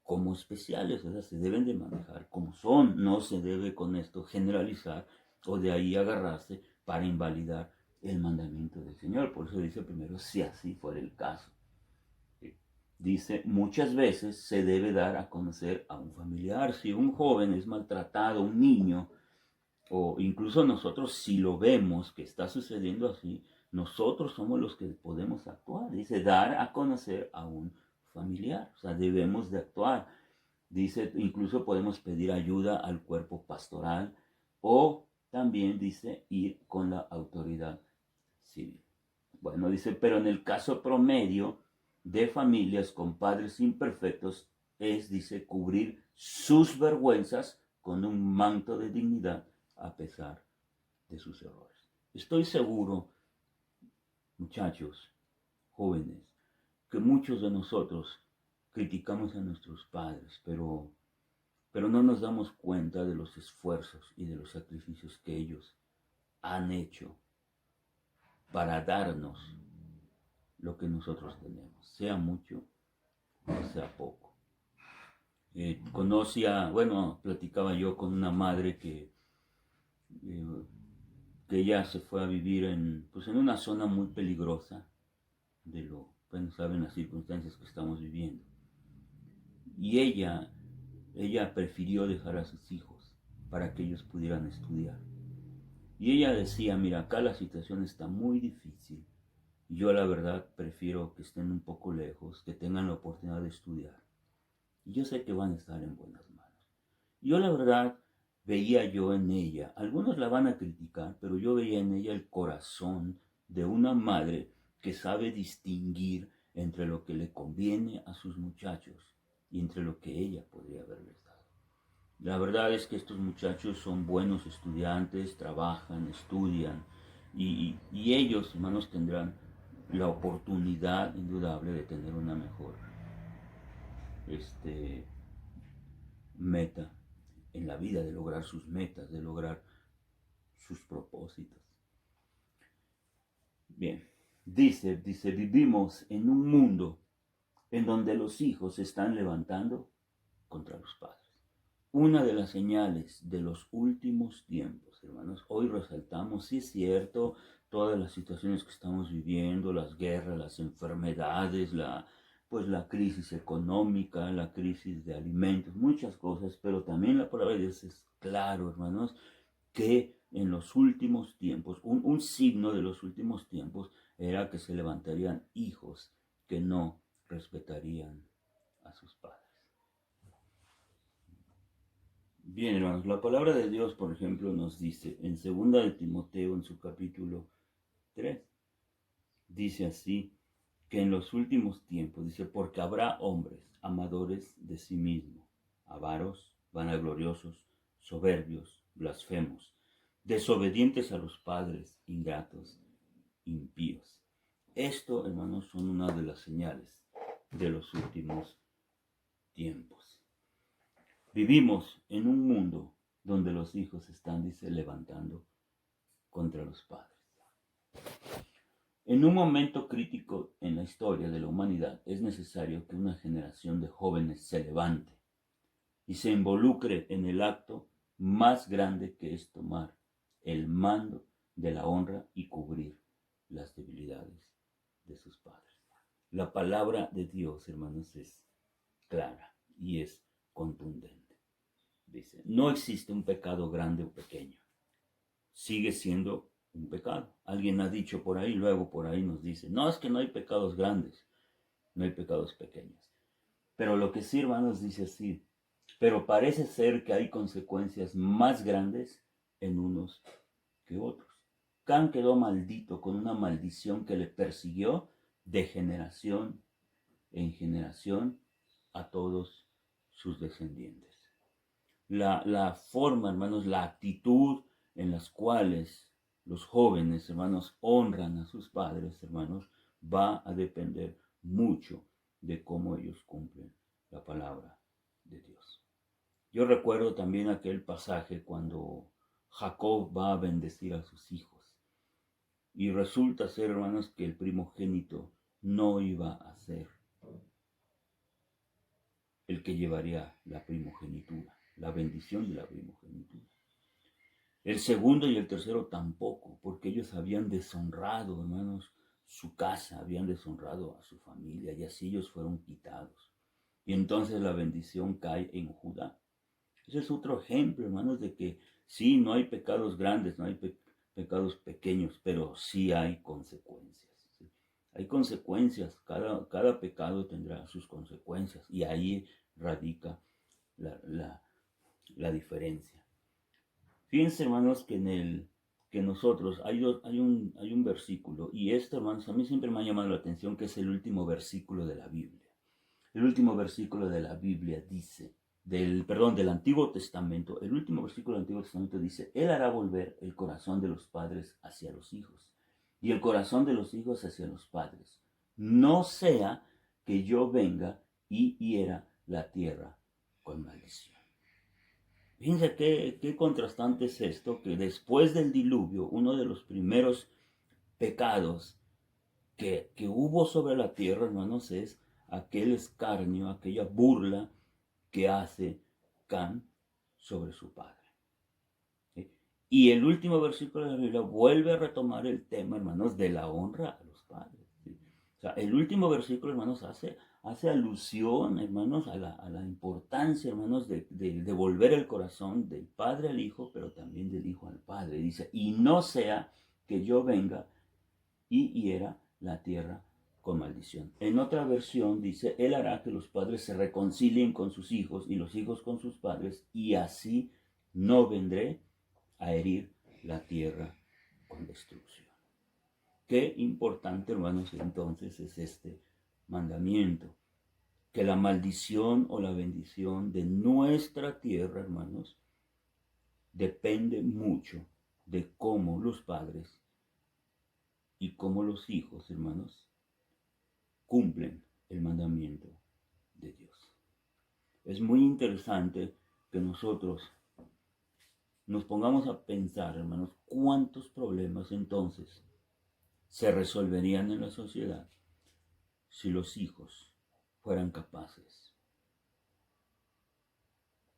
como especiales, o sea, se deben de manejar como son. No se debe con esto generalizar o de ahí agarrarse para invalidar el mandamiento del Señor. Por eso dice primero, si así fuera el caso. Dice, muchas veces se debe dar a conocer a un familiar. Si un joven es maltratado, un niño, o incluso nosotros, si lo vemos que está sucediendo así, nosotros somos los que podemos actuar. Dice, dar a conocer a un familiar. O sea, debemos de actuar. Dice, incluso podemos pedir ayuda al cuerpo pastoral, o también dice, ir con la autoridad civil. Bueno, dice, pero en el caso promedio de familias con padres imperfectos dice, cubrir sus vergüenzas con un manto de dignidad a pesar de sus errores. Estoy seguro, muchachos, jóvenes, que muchos de nosotros criticamos a nuestros padres, pero no nos damos cuenta de los esfuerzos y de los sacrificios que ellos han hecho para darnos lo que nosotros tenemos, sea mucho o sea poco. Platicaba yo con una madre que ella se fue a vivir en una zona muy peligrosa saben las circunstancias que estamos viviendo. Y ella prefirió dejar a sus hijos para que ellos pudieran estudiar. Y ella decía, mira, acá la situación está muy difícil. Y yo la verdad prefiero que estén un poco lejos, que tengan la oportunidad de estudiar. Y yo sé que van a estar en buenas manos. Yo la verdad veía yo en ella, algunos la van a criticar, pero yo veía en ella el corazón de una madre que sabe distinguir entre lo que le conviene a sus muchachos y entre lo que ella podría haberles dado. La verdad es que estos muchachos son buenos estudiantes, trabajan, estudian, y ellos, hermanos, tendrán la oportunidad indudable de tener una mejor meta en la vida, de lograr sus metas, de lograr sus propósitos. Bien, dice, vivimos en un mundo en donde los hijos se están levantando contra los padres. Una de las señales de los últimos tiempos, hermanos, hoy resaltamos, sí es cierto, todas las situaciones que estamos viviendo, las guerras, las enfermedades, la crisis económica, la crisis de alimentos, muchas cosas, pero también la palabra de Dios es claro, hermanos, que en los últimos tiempos, un signo de los últimos tiempos era que se levantarían hijos que no respetarían a sus padres. Bien, hermanos, la palabra de Dios, por ejemplo, nos dice en 2 de Timoteo, en su capítulo 3, dice así, que en los últimos tiempos, dice, porque habrá hombres amadores de sí mismos, avaros, vanagloriosos, soberbios, blasfemos, desobedientes a los padres, ingratos, impíos. Esto, hermanos, son una de las señales de los últimos tiempos. Vivimos en un mundo donde los hijos están, dice, levantando contra los padres. En un momento crítico en la historia de la humanidad es necesario que una generación de jóvenes se levante y se involucre en el acto más grande que es tomar el mando de la honra y cubrir las debilidades de sus padres. La palabra de Dios, hermanos, es clara y es contundente. Dice, no existe un pecado grande o pequeño. Sigue siendo un pecado. Alguien ha dicho por ahí, luego por ahí nos dice, no, es que no hay pecados grandes, no hay pecados pequeños. Pero lo que sí, hermanos, dice así, pero parece ser que hay consecuencias más grandes en unos que otros. Can quedó maldito con una maldición que le persiguió de generación en generación a todos sus descendientes. La forma, hermanos, la actitud en las cuales los jóvenes, hermanos, honran a sus padres, hermanos, va a depender mucho de cómo ellos cumplen la palabra de Dios. Yo recuerdo también aquel pasaje cuando Jacob va a bendecir a sus hijos. Y resulta ser, hermanos, que el primogénito no iba a ser el que llevaría la primogenitura, la bendición de la primogenitura. El segundo y el tercero tampoco, porque ellos habían deshonrado, hermanos, su casa, habían deshonrado a su familia y así ellos fueron quitados. Y entonces la bendición cae en Judá. Ese es otro ejemplo, hermanos, de que sí, no hay pecados grandes, no hay pecados pequeños, pero sí hay consecuencias. ¿Sí? Hay consecuencias, cada pecado tendrá sus consecuencias y ahí radica la diferencia. Fíjense, hermanos, que nosotros, hay un versículo, y esto, hermanos, a mí siempre me ha llamado la atención, que es el último versículo de la Biblia. El último versículo de la Biblia dice, del Antiguo Testamento, el último versículo del Antiguo Testamento dice, Él hará volver el corazón de los padres hacia los hijos, y el corazón de los hijos hacia los padres. No sea que yo venga y hiera la tierra con maldición. Fíjense qué contrastante es esto, que después del diluvio, uno de los primeros pecados que hubo sobre la tierra, hermanos, es aquel escarnio, aquella burla que hace Can sobre su padre. ¿Sí? Y el último versículo de la Biblia vuelve a retomar el tema, hermanos, de la honra a los padres. ¿Sí? O sea, el último versículo, hermanos, hace alusión, hermanos, a la importancia, hermanos, de devolver el corazón del padre al hijo, pero también del hijo al padre. Dice, y no sea que yo venga y hiera la tierra con maldición. En otra versión dice, Él hará que los padres se reconcilien con sus hijos y los hijos con sus padres, y así no vendré a herir la tierra con destrucción. Qué importante, hermanos, entonces es este mandamiento, que la maldición o la bendición de nuestra tierra, hermanos, depende mucho de cómo los padres y cómo los hijos, hermanos, cumplen el mandamiento de Dios. Es muy interesante que nosotros nos pongamos a pensar, hermanos, cuántos problemas entonces se resolverían en la sociedad si los hijos fueran capaces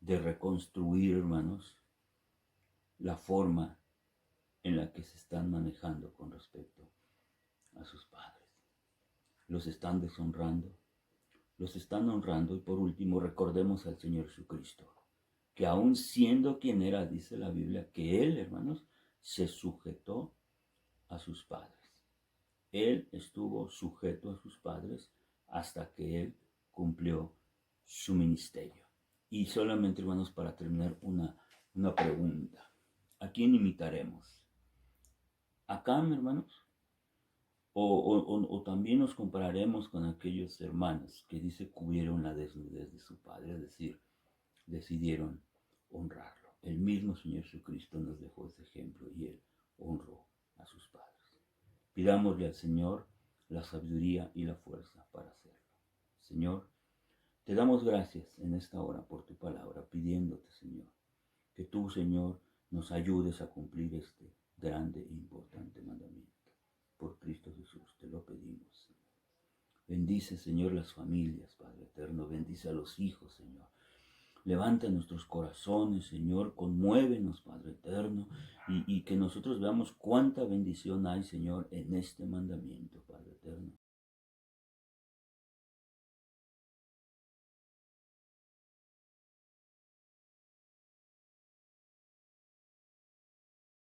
de reconstruir, hermanos, la forma en la que se están manejando con respecto a sus padres. Los están deshonrando, los están honrando, y por último recordemos al Señor Jesucristo, que aun siendo quien era, dice la Biblia, que Él, hermanos, se sujetó a sus padres. Él estuvo sujeto a sus padres hasta que Él cumplió su ministerio. Y solamente, hermanos, para terminar, una pregunta. ¿A quién imitaremos? ¿Acá, hermanos? O también nos compararemos con aquellos hermanos que dice cubrieron la desnudez de su padre, es decir, decidieron honrarlo. El mismo Señor Jesucristo nos dejó ese ejemplo y Él honró a sus padres. Pidámosle al Señor la sabiduría y la fuerza para hacerlo. Señor, te damos gracias en esta hora por tu palabra, pidiéndote, Señor, que tú, Señor, nos ayudes a cumplir este grande e importante mandamiento. Por Cristo Jesús te lo pedimos, Señor. Bendice, Señor, las familias, Padre eterno. Bendice a los hijos, Señor. Levanta nuestros corazones, Señor. Conmuévenos, Padre eterno. Y que nosotros veamos cuánta bendición hay, Señor, en este mandamiento, Padre eterno.